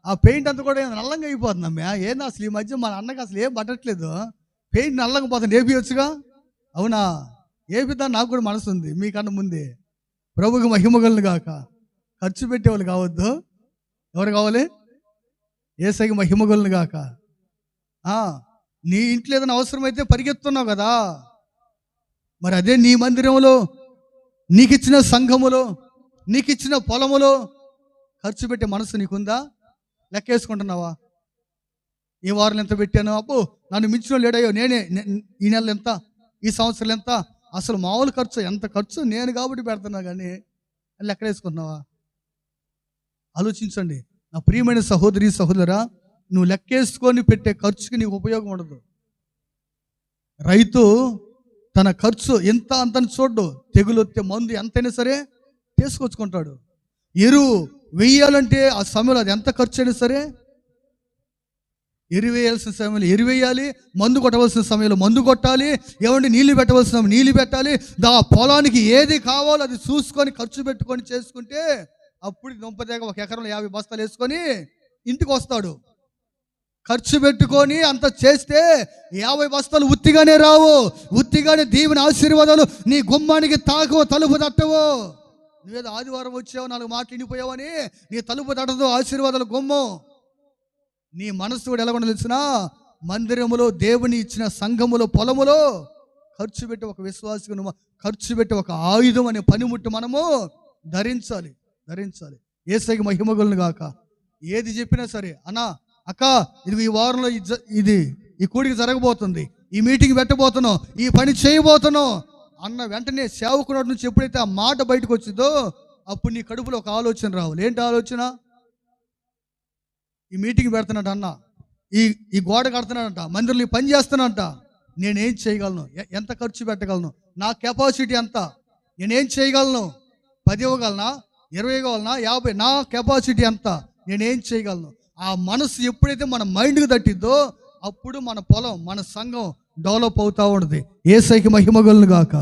ఆ పెయింట్ అంతా కూడా నల్లంగా అయిపోతుందమ్మా. ఏంది అసలు ఈ మధ్య మన అన్నకి అసలు ఏం పట్టట్లేదు, పెయింట్ నల్లంగా పోతుంది. వేపియొచ్చుగా? అవునా? వేపిద్దా? నాకు కూడా మనసు ఉంది మీకన్నా ముందే. ప్రభుకి మహిమగలను గాక. ఖర్చు పెట్టేవాళ్ళు కావద్దు. ఎవరు కావాలి? యేసయ్యకి మహిమగలను గాక. నీ ఇంట్లో ఏదైనా అవసరమైతే పరిగెత్తున్నావు కదా, మరి అదే నీ మందిరంలో, నీకిచ్చిన సంఘములో, నీకిచ్చిన పొలములో ఖర్చు పెట్టే మనసు నీకుందా? లెక్కేసుకుంటున్నావా? ఈ వారం ఎంత పెట్టాను, అబ్బో నన్ను మించిన లేడయ్యో, నేనే ఈ నెల ఎంత, ఈ సంవత్సరం ఎంత, అసలు మామూలు ఖర్చు ఎంత ఖర్చు నేను కాబట్టి పెడుతున్నా కానీ లెక్కలేసుకుంటున్నావా? ఆలోచించండి నా ప్రియమైన సహోదరి సహోదరా, నువ్వు లెక్కేసుకొని పెట్టే ఖర్చుకి నీకు ఉపయోగం ఉండదు. రైతు తన ఖర్చు ఎంత అంతని చూడ్డు, తెగులు వస్తే మందు ఎంతైనా సరే తీసుకొచ్చుకుంటాడు. ఎరువు వేయాలంటే ఆ సమయంలో అది ఎంత ఖర్చు అయినా సరే ఎరువు వేయాల్సిన సమయంలో ఎరువు వేయాలి, మందు కొట్టవలసిన సమయంలో మందు కొట్టాలి, ఏమంటే నీళ్లు పెట్టవలసిన నీళ్లు పెట్టాలి. పొలానికి ఏది కావాలో అది చూసుకొని ఖర్చు పెట్టుకొని చేసుకుంటే అప్పుడు దొంపదేగ ఒక ఎకరంలో 50 బస్తాలు వేసుకొని ఇంటికి వస్తాడు. ఖర్చు పెట్టుకొని అంత చేస్తే 50 బస్తాలు ఉత్తిగానే రావు. ఉత్తిగానే దీవెన ఆశీర్వాదాలు నీ గుమ్మానికి తాకు, తలుపు తట్టవు. నువ్వేదో ఆదివారం వచ్చావు 4 మాటలు ఇండిపోయావని నీ తలుపు తట్టదు ఆశీర్వాదాలు గుమ్మం. నీ మనసు కూడా ఎలా ఉండదు తెలిసినా, మందిరములో దేవుని ఇచ్చిన సంఘములో పొలములో ఖర్చు పెట్టి ఒక విశ్వాసకు ఖర్చు పెట్టి ఒక ఆయుధం అనే పనిముట్టు మనము ధరించాలి. యేసయ్యకి మహిమగలను గాక. ఏది చెప్పినా సరే, అన్నా అక్క ఇది ఈ వారంలో ఇది ఈ కూడికి జరగబోతుంది, ఈ మీటింగ్ పెట్టబోతున్నాం, ఈ పని చేయబోతున్నాం అన్న వెంటనే సేవకుడి నుంచి ఎప్పుడైతే ఆ మాట బయటకు వచ్చిందో అప్పుడు నీ కడుపులో ఒక ఆలోచన రావాలి. ఏంటి ఆలోచన? ఈ మీటింగ్ పెడుతున్నాడు అన్న, ఈ గోడ కడుతున్నాడంట, మందిరంలో పని చేస్తానంట, నేనేం చేయగలను, ఎంత ఖర్చు పెట్టగలను, నా కెపాసిటీ ఎంత, నేనేం చేయగలను, 10 ఇవ్వగలనా, 20 ఇవ్వగలనా, 50, నా కెపాసిటీ ఎంత, నేనేం చేయగలను. ఆ మనసు ఎప్పుడైతే మన మైండ్కి తట్టిద్దో అప్పుడు మన పొలం, మన సంఘం డెవలప్ అవుతా ఉంటుంది. యేసయ్యకి మహిమగలను గాక.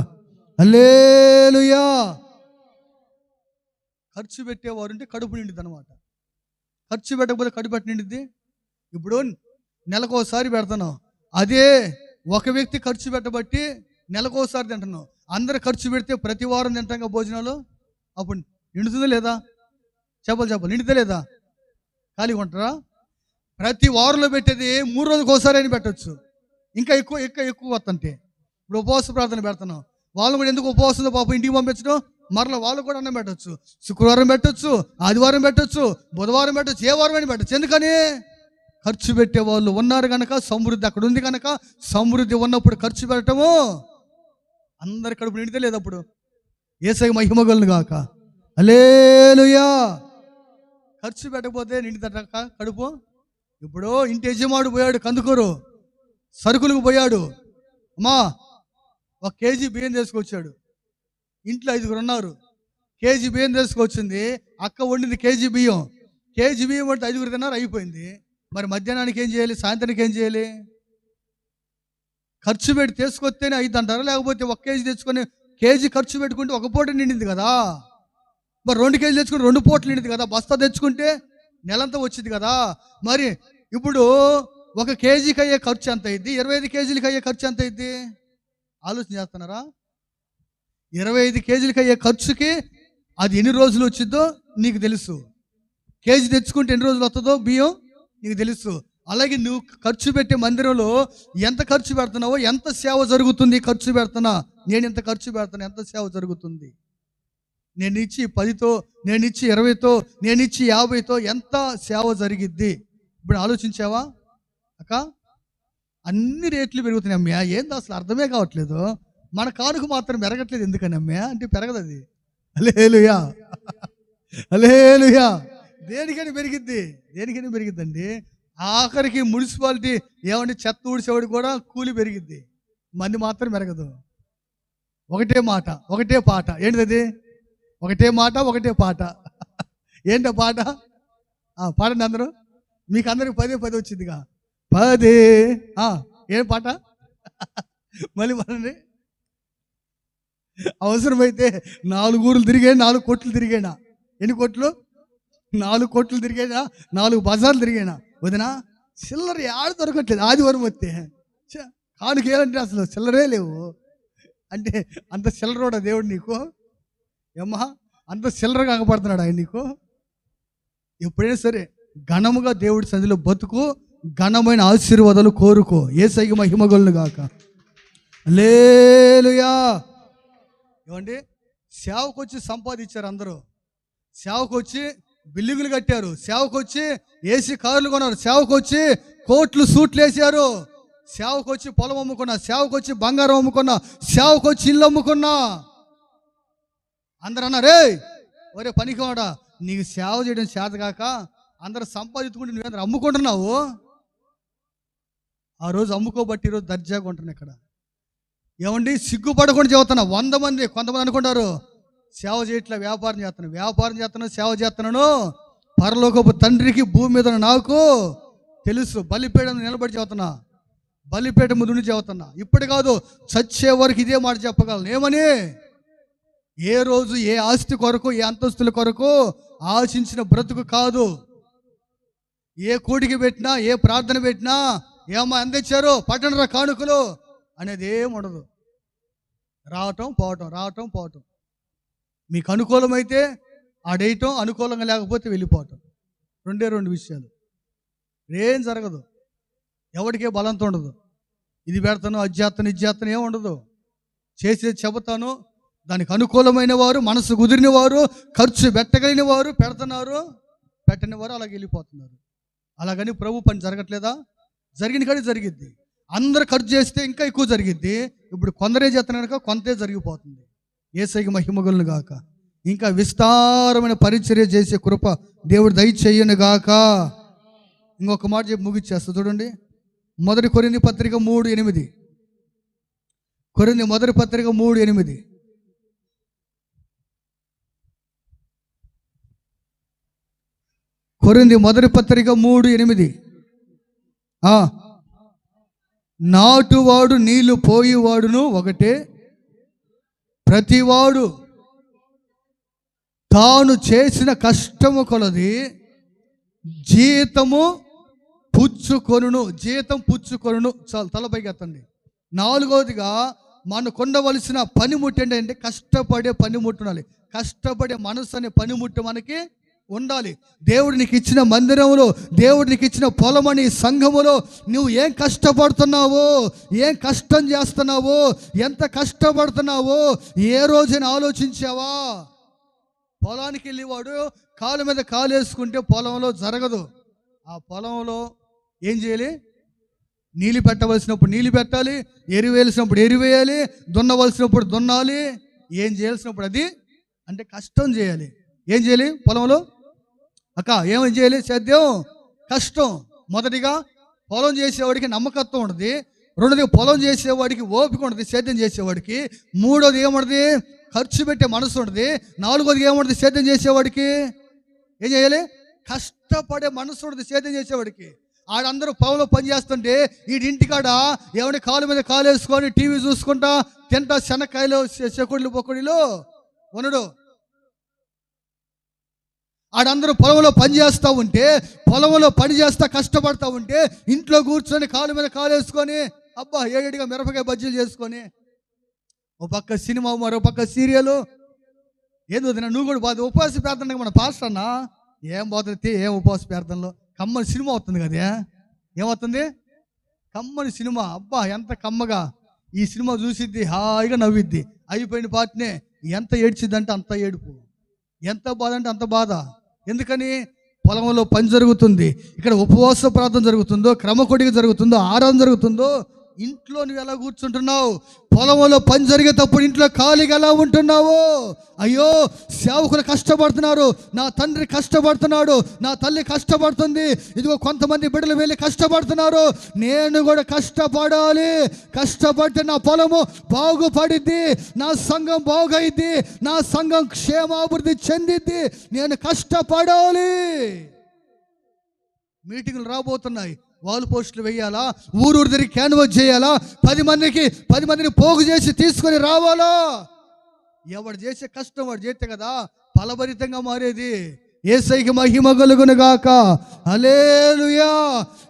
హల్లెలూయా. ఖర్చు పెట్టేవారు అంటే కడుపు నిండిద్ది అనమాట. ఖర్చు పెట్టకపోతే కడుపు ఎట్ట నిండిద్ది? ఇప్పుడు నెలకోసారి పెడుతున్నాం, అదే ఒక వ్యక్తి ఖర్చు పెట్టబట్టి నెలకోసారి తింటున్నాం. అందరు ఖర్చు పెడితే ప్రతి వారం తింటాం భోజనాలు, అప్పుడు నిండుతుందా లేదా? చెప్పాలి నిండితే లేదా? ఖాళీగా ఉంటారా? ప్రతి వారంలో పెట్టేది 3 రోజులకు ఒకసారి అని పెట్టచ్చు, ఇంకా ఎక్కువ వస్తుంటే. ఇప్పుడు ఉపవాస ప్రార్థన పెడుతున్నాం, వాళ్ళు కూడా ఎందుకు ఉపవాసంతో పాపం ఇంటికి పంపించడం, మరలా వాళ్ళు కూడా అన్నం పెట్టచ్చు. శుక్రవారం పెట్టచ్చు, ఆదివారం పెట్టచ్చు, బుధవారం పెట్టచ్చు, ఏ వారం అని పెట్టచ్చు. ఎందుకని? ఖర్చు పెట్టే వాళ్ళు ఉన్నారు కనుక, సమృద్ధి అక్కడ ఉంది కనుక. సమృద్ధి ఉన్నప్పుడు ఖర్చు పెట్టడము అందరి కడుపు నిండితే లేదు. అప్పుడు యేసయ్య మహిమగలను గాక. హల్లెలూయా. ఖర్చు పెట్టకపోతే నిండితట కడుపు. ఇప్పుడు ఇంటి యజమానుడు పోయాడు కందుకూరు, సరుకులకు పోయాడు, అమ్మా 1 కేజీ బియ్యం తీసుకొచ్చాడు. ఇంట్లో 5గురు ఉన్నారు, కేజీ బియ్యం తీసుకొచ్చింది. అక్క వండింది కేజీ బియ్యం వండితే 5గురు తిన్నారు, అయిపోయింది. మరి మధ్యాహ్నానికి ఏం చేయాలి, సాయంత్రానికి ఏం చేయాలి? ఖర్చు పెట్టి తీసుకొస్తేనే 5 అంటారా, లేకపోతే 1 కేజీ తెచ్చుకొని కేజీ ఖర్చు పెట్టుకుంటే 1 పూట నిండింది కదా. మరి 2 కేజీలు తెచ్చుకుంటే 2 పూటలు నిండింది కదా. బస్తా తెచ్చుకుంటే నెలంతా వచ్చింది కదా. మరి ఇప్పుడు 1 కేజీకి అయ్యే ఖర్చు ఎంత అయింది, 25 కేజీలకి అయ్యే ఖర్చు ఎంత అయింది? ఆలోచన చేస్తున్నారా? 25 కేజీలకి అయ్యే ఖర్చుకి అది ఎన్ని రోజులు వచ్చిందో నీకు తెలుసు. కేజీ తెచ్చుకుంటే ఎన్ని రోజులు వస్తుందో బియ్యం నీకు తెలుసు. అలాగే నువ్వు ఖర్చు పెట్టే మందిరంలో ఎంత ఖర్చు పెడుతున్నావో, ఎంత సేవ జరుగుతుంది ఖర్చు పెడుతున్నా, నేను ఎంత ఖర్చు పెడుతున్నా, ఎంత సేవ జరుగుతుంది. నేను ఇచ్చి 10తో, నేను ఇచ్చి 20తో, నేను ఇచ్చి 50తో ఎంత సేవ జరిగిద్ది. ఇప్పుడు ఆలోచించావా అక్క? అన్ని రేట్లు పెరుగుతున్నాయి అమ్మా, ఏందో అసలు అర్థమే కావట్లేదు. మన కానుక మాత్రం పెరగట్లేదు, ఎందుకని అమ్మా అంటే పెరగదు అది. హల్లెలూయా, హల్లెలూయా. దేనికని పెరిగిద్దండి. ఆఖరికి మున్సిపాలిటీ ఏమంటే చెత్త ఊడ్చేవాడు కూడా కూలి పెరిగిద్ది, మంది మాత్రం పెరగదు. ఒకటే మాట, ఒకటే పాట. ఏంటిది? ఒకటే మాట, ఒకటే పాట. ఏంటో పాట? పాడండి అందరూ. మీకు అందరికి 10 వచ్చిందిగా. 10. ఏం పాట? మళ్ళీ పాడండి. అవసరమైతే 4 ఊర్లు తిరిగాను, 4 కోట్లు తిరిగానా. ఎన్ని కోట్లు? 4 కోట్లు తిరిగానా, 4 బజార్లు తిరిగానా. వదినా చిల్లర ఆడ దొరకట్లేదు. ఆదివారం వస్తే కానుకేలంటే అసలు చిల్లరే లేవు అంటే అంత చిల్లరోడా దేవుడు నీకు? ఏమ్మా అంత చిల్లరగా కనపడుతున్నాడు ఆయన నీకు? ఎప్పుడైనా సరే ఘనముగా దేవుడి సన్నిధిలో బతుకు, ఘనమైన ఆశీర్వాదాలు కోరుకో. యేసయ్యకి మహిమ కలుగును గాక. హల్లెలూయా. ఏమండి, సేవకు వచ్చి సంపాదించారు అందరూ. సేవకు వచ్చి బిల్డింగులు కట్టారు, సేవకు వచ్చి ఏసీ కార్లు కొన్నారు, సేవకు వచ్చి కోట్లు సూట్లు వేసారు, సేవకు వచ్చి పొలం అమ్ముకున్నా, సేవకు వచ్చి బంగారం అమ్ముకున్నా, సేవకు వచ్చి ఇల్లు అమ్ముకున్నా. అందరూ అన్నారు, ఒరే పనికివాడా, నీకు సేవ చేయడం చేత కాక అందరూ సంపాదించుకుంటే నువ్వేంద్ర అమ్ముకుంటున్నావు. ఆ రోజు అమ్ముకోబట్టి ఈరోజు దర్జాగా ఉంటున్నాను ఇక్కడ. ఏమండి, సిగ్గుపడకుండా చెబుతున్నా. 100 మంది, కొంతమంది అనుకుంటారు సేవ చేయట్లే, వ్యాపారం చేస్తున్నాను, సేవ చేస్తున్నాను. పరలోకపు తండ్రికి భూమి మీద నాకు తెలుసు. బలిపీఠం నిలబడి చెబుతున్నా, బలిపీఠం ముందు చెబుతున్నా. ఇప్పుడు కాదు, చచ్చే వరకు ఇదే మాట చెప్పగలను. ఏమని? ఏ రోజు ఏ ఆస్తి కొరకు, ఏ అంతస్తుల కొరకు ఆశించిన బ్రతుకు కాదు. ఏ కూడికి పెట్టినా, ఏ ప్రార్థన పెట్టినా, ఏమో అందించారు పట్టణరా కానుకలు అనేది ఏమి ఉండదు. రావటం పోవటం. మీకు అనుకూలమైతే ఆడేయటం, అనుకూలంగా లేకపోతే వెళ్ళిపోవటం. 2 విషయాలు. ఏం జరగదు, ఎవరికే బలంతో ఉండదు. ఇది పెడతాను, అది చేస్తాను ఏమి ఉండదు. చేసేది చెబుతాను. దానికి అనుకూలమైన వారు, మనసు కుదిరిన వారు, ఖర్చు పెట్టగలిగిన వారు పెడుతున్నారు, పెట్టని వారు అలాగే వెళ్ళిపోతున్నారు. అలాగని ప్రభు పని జరగట్లేదా? జరిగిన కానీ జరిగిద్ది. అందరు ఖర్చు చేస్తే ఇంకా ఎక్కువ జరిగిద్ది. ఇప్పుడు కొందరే చేస్తున్నారు కనుక కొంతే జరిగిపోతుంది. యేసయ్యకి మహిమ కలుగును గాక. ఇంకా విస్తారమైన పరిచర్య చేసే కృప దేవుడు దయచేయును గాక. ఇంకొక మాట చెప్పి ముగిచ్చేస్తా చూడండి. 1 కొరింథీ పత్రిక 3:8. కొరింథీ మొదటి పత్రిక 3:8. కొరింథీ మొదటి పత్రిక 3:8. నాటువాడు నీళ్లు పోయేవాడును ఒకటే, ప్రతివాడు తాను చేసిన కష్టము కొలది జీతము పుచ్చుకొనును. చాలు, తలపైకి ఎత్తండి. 4వదిగా మనకు ఉండవలసిన పనిముట్టు ఏంటంటే కష్టపడే పనిముట్టు ఉండాలి. కష్టపడే మనసు అనే పనిముట్టు మనకి ఉండాలి. దేవుడు నీకు ఇచ్చిన మందిరంలో, దేవుడు నీకు ఇచ్చిన పొలమని సంఘములో నువ్వు ఏం కష్టపడుతున్నావో, ఏం కష్టం చేస్తున్నావో, ఎంత కష్టపడుతున్నావో ఏ రోజైనా ఆలోచించావా? పొలానికి వెళ్ళేవాడు కాలు మీద కాలు వేసుకుంటే పొలంలో జరగదు. ఆ పొలంలో ఏం చేయాలి? నీళ్ళు పెట్టవలసినప్పుడు నీళ్ళు పెట్టాలి, ఎరువేయాల్సినప్పుడు ఎరువేయాలి, దున్నవలసినప్పుడు దున్నాలి. ఏం చేయాల్సినప్పుడు అది అంటే కష్టం చేయాలి. ఏం చేయాలి? పొలంలో అక్క ఏమేం చేయాలి? సేద్యం, కష్టం. మొదటిగా పొలం చేసేవాడికి నమ్మకత్వం ఉంటుంది. 2వది పొలం చేసేవాడికి ఓపిక ఉంటుంది, సేద్యం చేసేవాడికి. 3వది ఏముంటుంది? ఖర్చు పెట్టే మనసు ఉంటుంది. 4వది ఏముంటుంది? సేద్యం చేసేవాడికి ఏం చేయాలి? కష్టపడే మనసు ఉంటుంది సేద్యం చేసేవాడికి. ఆడందరూ పొలంలో పని చేస్తుంటే ఇంటికాడ ఎవరి కాలు మీద కాలు వేసుకొని టీవీ చూసుకుంటా తింటా శనక్కాయలు చెకుడులు పొక్కుడిలో ఉండడు. ఆడందరూ పొలంలో పని చేస్తూ ఉంటే, పొలంలో పని చేస్తా కష్టపడతా ఉంటే ఇంట్లో కూర్చొని కాలు మీద కాలు వేసుకొని అబ్బా ఏడిగా మిరపకాయ బజ్జీలు చేసుకొని ఓ పక్క సినిమా, మరో పక్క సీరియలు. ఏదో నువ్వు కూడా బాధ ఉపవాస ప్రార్థన. మన పాస్టర్ అన్నా ఏం పోతుంది? ఏం ఉపవాస ప్రార్థనలో కమ్మని సినిమా అవుతుంది కదా. ఏమవుతుంది? కమ్మని సినిమా. అబ్బా ఎంత కమ్మగా ఈ సినిమా చూసిద్ది, హాయిగా నవ్విద్ది. అయిపోయిన పాటనే ఎంత ఏడ్చిద్దంటే అంత ఏడుపు, ఎంత బాధ అంటే అంత బాధ. ఎందుకని? పొలంలో పని జరుగుతుంది, ఇక్కడ ఉపవాస ప్రార్థన జరుగుతుందో, క్రమకొడిగా జరుగుతుందో, ఆరాధన జరుగుతుందో. ఇంట్లో నువ్వు ఎలా కూర్చుంటున్నావు? పొలంలో పని జరిగేటప్పుడు ఇంట్లో ఖాళీగా ఎలా ఉంటున్నావు? అయ్యో సేవకులు కష్టపడుతున్నారు, నా తండ్రి కష్టపడుతున్నాడు, నా తల్లి కష్టపడుతుంది, ఇదిగో కొంతమంది బిడ్డలు వెళ్ళి కష్టపడుతున్నారు, నేను కూడా కష్టపడాలి. కష్టపడితే నా పొలము బాగుపడిద్ది, నా సంఘం బాగైద్ది, నా సంఘం క్షేమాభివృద్ధి చెందిద్ది. నేను కష్టపడాలి. మీటింగ్లు రాబోతున్నాయి, వాల్ పోస్టులు వేయాలా, ఊరు తిరిగి క్యాన్వాస్ చేయాలా, 10 మందిని పోగు చేసి తీసుకొని రావాలా. ఎవడు చేసే కష్టం వాడు చేస్తే కదా ఫలభరితంగా మారేది. యేసయ్యకి మహిమ కలుగును గాక. హల్లెలూయా.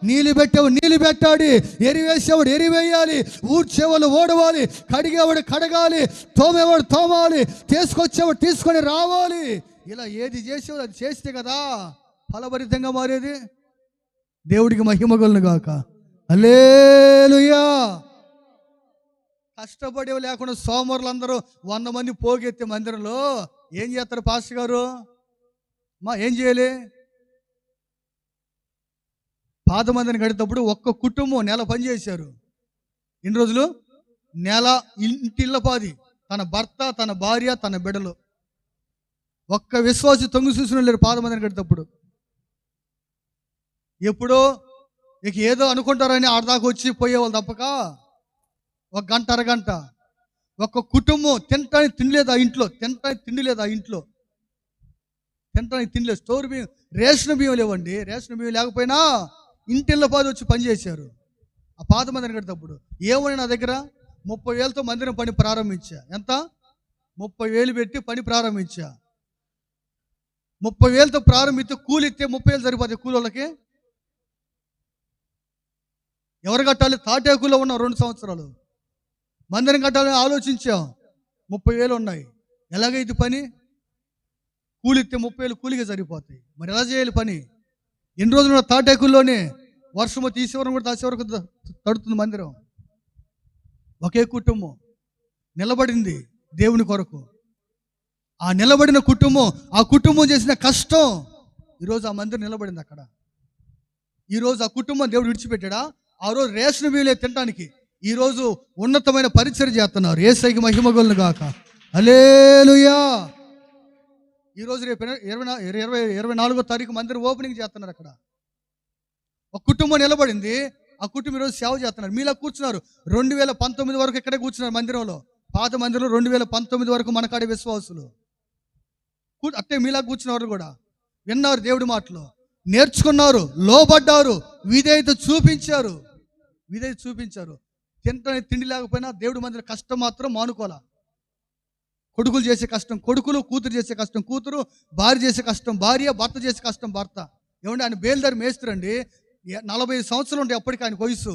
నీళ్ళు పెట్టావు, నీళ్ళు పెట్టాలి. ఎరివేసేవాడు ఎరివేయాలి. ఊడ్చేవాళ్ళు ఓడవాలి. కడిగేవాడు కడగాలి. తోమేవాడు తోమాలి. తీసుకొచ్చేవాడు తీసుకొని రావాలి. ఇలా ఏది చేసేవాడు అది చేస్తే కదా ఫలభరితంగా మారేది. దేవుడికి మహిమ కలుగును గాక. హల్లెలూయా. కష్టపడే లేకుండా సోమరులు అందరూ 100 మంది పోగెత్తే మందిరంలో ఏం చేస్తారు పాస్టర్ గారు? ఏం చేయాలి? పాత మందిని కడితేప్పుడు ఒక్క కుటుంబం నెల పని చేశారు. ఎన్ని రోజులు? నెల. ఇంటిల్లపాది, తన భర్త, తన భార్య, తన బిడ్డలు. ఒక్క విశ్వాసి తొంగి చూసిన లేరు పాత మందిని కడితేప్పుడు. ఎప్పుడో ఇక ఏదో అనుకుంటారని ఆడదాకా వచ్చి పోయేవాళ్ళు తప్పక 1 గంట అరగంట ఒక్క కుటుంబం తినటానికి తిండి లేదు ఆ ఇంట్లో. తినటానికి తిండి లేదు ఆ ఇంట్లో. తినటానికి తిండి లేదు. స్టోర్ బియ్యం, రేషన్ బియ్యం లేవండి. రేషన్ బియ్యం లేకపోయినా ఇంటిళ్ళ పాది వచ్చి పనిచేశారు ఆ పాత మందిరం కట్టేటప్పుడు. ఏమని నా దగ్గర 30,000తో మందిరం పని ప్రారంభించా. ఎంత? 30,000 పెట్టి పని ప్రారంభించా. 30,000తో ప్రారంభిస్తే కూలి ఇస్తే 30,000 సరిపోతాయి కూలోళ్ళకి. ఎవరు కట్టాలి? తాటేకులో ఉన్నాం 2 సంవత్సరాలు. మందిరం కట్టాలని ఆలోచించాం. 30,000 ఉన్నాయి. ఎలాగైతే పని? కూలిస్తే 30,000 కూలిగా సరిపోతాయి. మరి ఎలా చేయాలి పని? ఎన్ని రోజులు తాటేకుల్లోనే వర్షము తీసేవరం కూడా తాసేవరకు తడుతుంది మందిరం. ఒకే కుటుంబం నిలబడింది దేవుని కొరకు. ఆ నిలబడిన కుటుంబం, ఆ కుటుంబం చేసిన కష్టం ఈరోజు ఆ మందిరం నిలబడింది అక్కడ. ఈరోజు ఆ కుటుంబం దేవుడు విడిచిపెట్టాడా? ఆ రోజు రేషన్ బియ్యం తినడానికి ఈరోజు ఉన్నతమైన పరిచర్య చేస్తున్నారు. యేసయ్యకి మహిమ కలుగును గాక. హల్లెలూయా. ఈరోజు రేపు 24వ తారీఖు మందిరం ఓపెనింగ్ చేస్తున్నారు. అక్కడ ఒక కుటుంబం నిలబడింది. ఆ కుటుంబం ఈరోజు సేవ చేస్తున్నారు. మీలా కూర్చున్నారు. 2019 వరకు ఇక్కడే కూర్చున్నారు మందిరంలో. పాత మందిరంలో 2019 వరకు మనకాడే విశ్వాసులు అట్టే మీలా కూర్చున్నవారు కూడా విన్నారు దేవుడి మాటలు, నేర్చుకున్నారు, లోబడ్డారు, విధేయత చూపించారు. తినటానికి తిండి లేకపోయినా దేవుడి మందిరం కష్టం మాత్రం మానుకోవాలా. కొడుకులు చేసే కష్టం కొడుకులు, కూతురు చేసే కష్టం కూతురు, భార్య చేసే కష్టం భార్య, భర్త చేసే కష్టం భర్త. ఏమంటే ఆయన బేల్దారి మేస్త్రండి. 45 సంవత్సరాలు ఉంటాయి అప్పటికి ఆయన వయసు.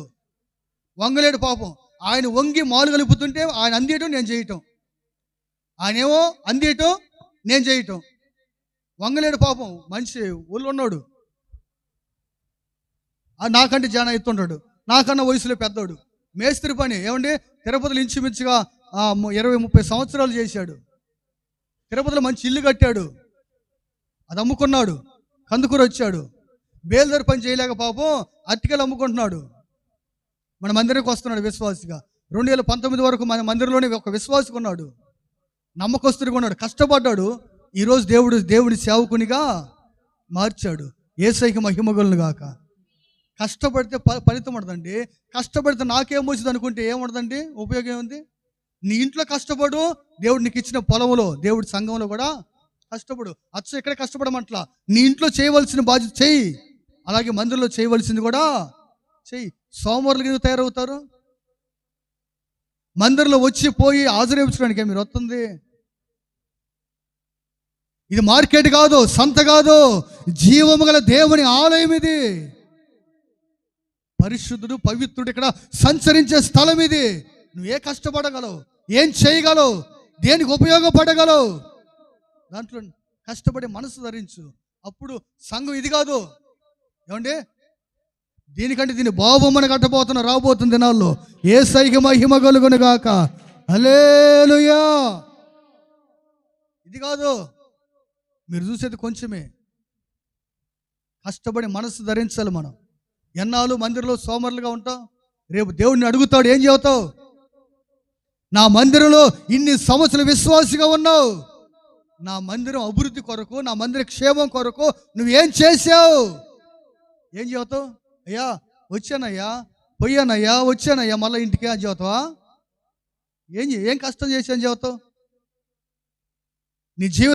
వంగలేడు పాపం. ఆయన వంగి మాలు కలుపుతుంటే ఆయన అందేయటం నేను చేయటం, ఆయనేమో అందేయటం నేను చేయటం. వంగలేడు పాపం. మనిషి ఊళ్ళో ఉన్నాడు. నాకంటే జానా ఎత్తుంటాడు, నాకన్నా వయసులో పెద్దోడు. మేస్త్రి పని ఏమండి తిరుపతిలో ఇంచుమించుగా 20-30 సంవత్సరాలు చేశాడు. తిరుపతిలో మంచి ఇల్లు కట్టాడు, అది అమ్ముకున్నాడు, కందుకూరు వచ్చాడు. బేల్దారి పని చేయలేక పాపం అట్టికలు అమ్ముకుంటున్నాడు. మన మందిరానికి వస్తున్నాడు విశ్వాసిగా. 2019 వరకు మన మందిరంలోనే ఒక విశ్వాసిగా ఉన్నాడు, నమ్మకస్తుడిగా ఉన్నాడు, కష్టపడ్డాడు. ఈరోజు దేవుడి సేవకునిగా మార్చాడు. యేసయ్యకి మహిమ కలుగును గాక. కష్టపడితే ఫలితం ఉండదండి. కష్టపడితే నాకేమొచ్చింది అనుకుంటే ఏముండదండి, ఉపయోగం ఏముంది? నీ ఇంట్లో కష్టపడు, దేవుడు నీకు ఇచ్చిన పొలంలో, దేవుడి సంఘంలో కూడా కష్టపడు. ఇక్కడే కష్టపడమంటలా, నీ ఇంట్లో చేయవలసిన బాధ్యత చెయ్యి, అలాగే మందిరంలో చేయవలసింది కూడా చెయ్యి. సోమవారులు ఎందుకు తయారవుతారు? మందిరంలో వచ్చి పోయి హాజరేపించడానికి మీరు వస్తుంది. ఇది మార్కెట్ కాదు, సంత కాదు, జీవము గల దేవుని ఆలయం ఇది. పరిశుద్ధుడు పవిత్రుడు ఇక్కడ సంచరించే స్థలం ఇది. నువ్వే కష్టపడగలవు, ఏం చేయగలవు, దేనికి ఉపయోగపడగలవు, దాంట్లో కష్టపడి మనసు ధరించు. అప్పుడు సంఘం ఇది కాదు. ఏమండి దీనికంటే దీన్ని బాబమ్మని కట్టబోతున్న రాబోతున్న దినాల్లో. యేసయ్యకి మహిమ కలుగును గాక. హల్లెలూయా. ఇది కాదు, మీరు చూసేది కొంచెమే. కష్టపడి మనసు ధరించాలి మనం. ఎన్నాళ్ళు మందిరంలో సోమరులుగా ఉంటావు, రేపు దేవుడిని అడుగుతాడు, ఏం చెబుతావు? నా మందిరంలో ఇన్ని సంవత్సరాలు విశ్వాసిగా ఉన్నావు, నా మందిరం అభివృద్ధి కొరకు, నా మందిర క్షేమం కొరకు నువ్వేం చేసావు? ఏం చెబుతావు? అయ్యా వచ్చానయ్యా, పోయానయ్యా, వచ్చానయ్యా, మళ్ళీ ఇంటికి అని చెబుతావా? ఏం కష్టం చేశాను చెబుతావు? నీ జీవితం